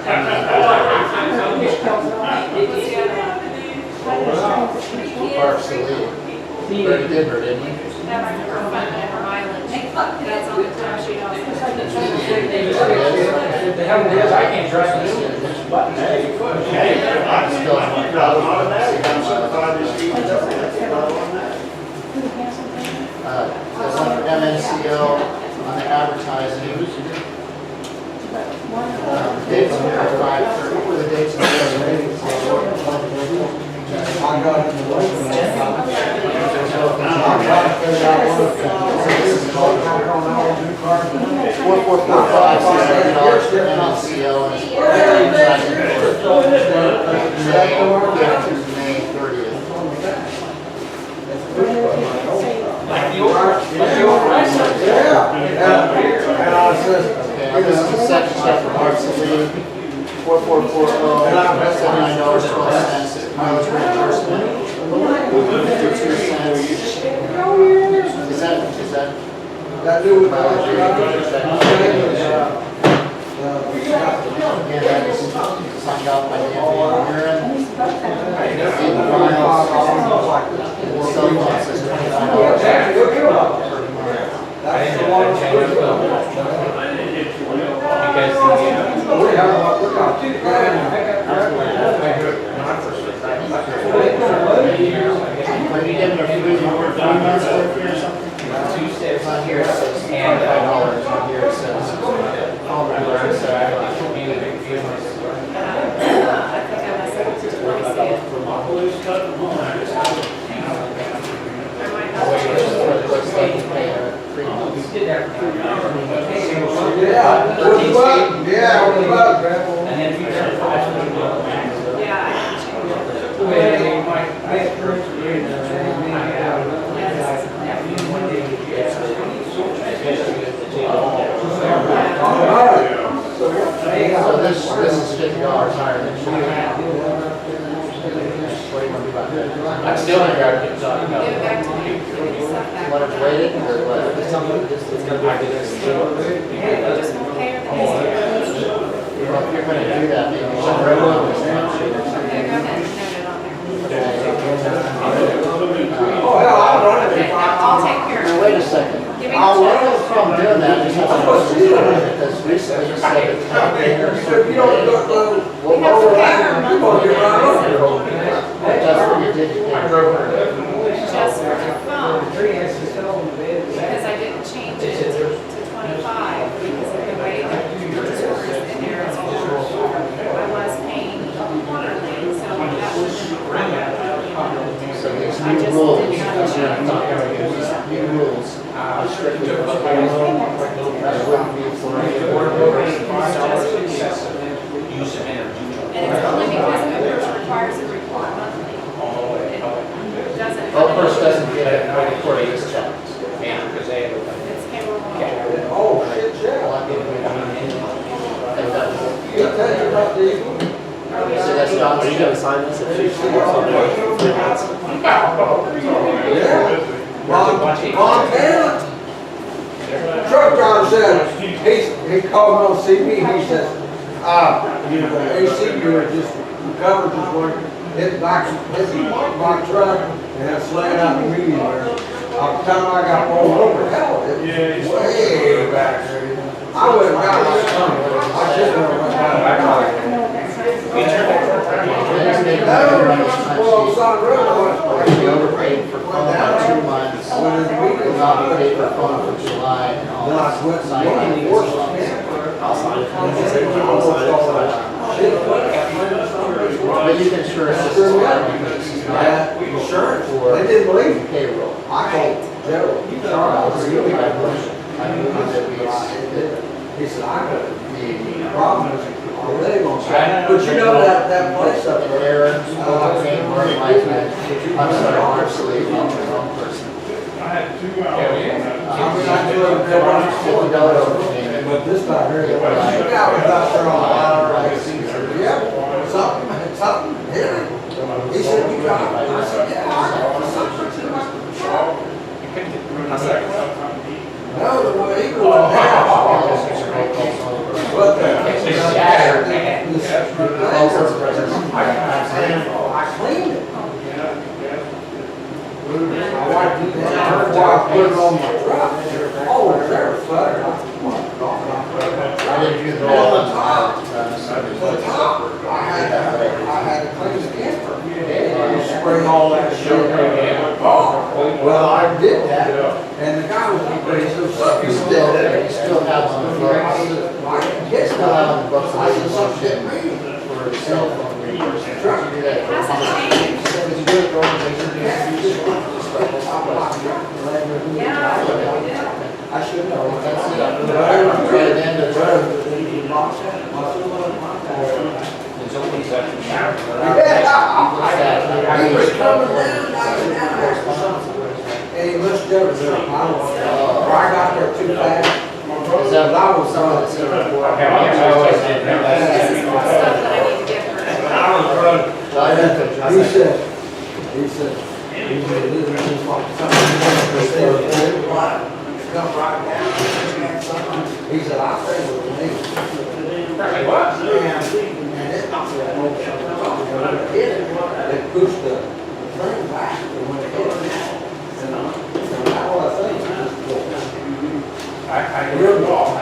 And we're down to Parks to leave. Already did her, didn't we? That's her fund and her mileage. That's on the time sheet also. The hell it is, I can't trust this. There's one for MNCO on the advertising. Dates are 5/30. What were the dates? I got it. $4,445, $600 for MNCO and it's May 30th. Okay, now this is the second check for Parks and League, 4440, $79.12, mileage reimbursement, 52 cents. Is that That do with mileage reimbursement check? Again, that is signed off by Dan Van Buren. Cell phone says $25 per month. That's the one. When you get still in there. Give it back to me. Give me the stuff back. Want to wait it, or what? It's gonna be Just won't pay her the next year. Well, if you're gonna do that, maybe you should write it on this township. Okay, go ahead and note it on there. Oh, hell, I'll run it. Okay, I'll take care of Now, it. wait a second. Give me I'll the run check. it from doing that, just have to go through it, because recently you said it's not paying her. If you don't look, We have to pay her you're gonna get right on it. That's what you did, you paid her. Just for the phone. Because I didn't change it to 25, because of the way that purchase order is in there, it's for, I was paying quarterly, so that was. So these I new just rules, did not these change. new rules are strictly for payroll. It wouldn't be for any board members. And it's only because OPERS requires a report monthly. It doesn't. OPERS doesn't get it for this check. It's payroll. Oh, shit, yeah. You tell you about these. So that's not. Are you gonna sign this if she works on there for 3 months? Yeah. Montana. Truck driver said, he called me on CB, he says, AC unit just, coverage is working, hit my truck, and it slammed out the median there. By the time I got rolled over, hell, it was way back there. I went around my son, I just went around. Well, Son Road, I went. If you overpaid for phone for 2 months, you will not be paid for phone for July and all. Then I went and Sign won. any of these ones. I'll sign it. I'll But you can sure it's just because this is not Insurance, for they didn't believe me. payroll. I called Gerald. I was really my motion. I moved that we, that He said, I got it. the Problem is, they gonna try. But you know that place up there, Aaron, Cocaine, Mark Wiseman, I'm sorry, Mark Sallee, I'm the wrong person. I had 2 hours. I mean, I do it there on the floor, $50 overpayment. but this time here, the guy was out there on the ladder, like, he said, yep, something, here. He said, you got it? I said, yeah, I got something in my truck. No, the way he was. But It's shattered. I cleaned it. My wife did that before I put it on my truck. Oh, there was flooded. I didn't do the On whole the one. top, I had to clean the camper. Spray all that shit. Well, I did that, and the guy was pretty, so something You was still, dead. you still have on the I books, said, I you guess still have on the books, I said, something me. for cell phone reimbursement. Did you do that? It hasn't changed. Did you do it for organization? Yeah, we did. I should know. That's it. Right at the end of the road. Yeah. He was coming down, and he must have done something, I don't know. Or I got there too fast. Is that I was something that's in the report? This is the stuff that I need to get her. He said, this is like something. Come right down. He said, I think it was me. What? And it, it pushed the thing back and when it hit it. And that's what I think. I really off.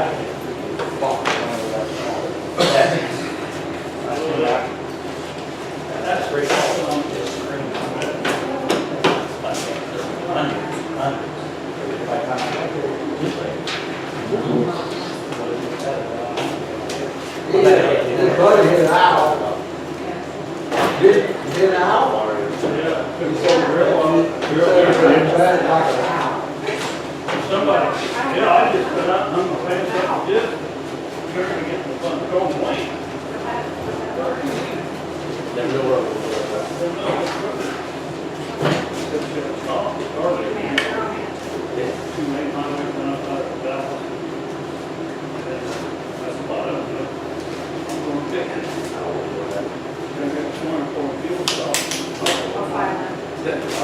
That's great. His buddy hit an owl. Hit an owl? He said, really? He said, it was bad like an owl. Somebody, yeah, I just put out, hung my pants up and just, trying to get the fun going away. I'll file it.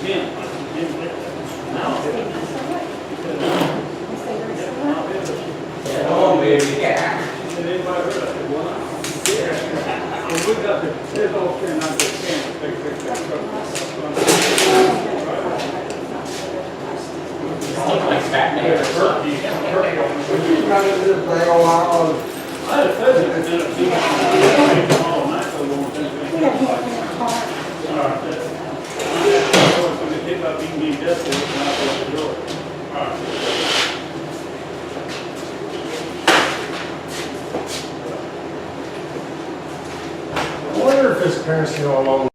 can't. Now. Oh, baby, yeah. Did anybody heard of it? Well, yeah. Well, we got the, there's all ten, not just ten, big, big, big. He's running this thing on. I had a pheasant and then a few, all night, so long, things. If I beat me death, it's not going to do it. All right. I wonder if his parents knew how long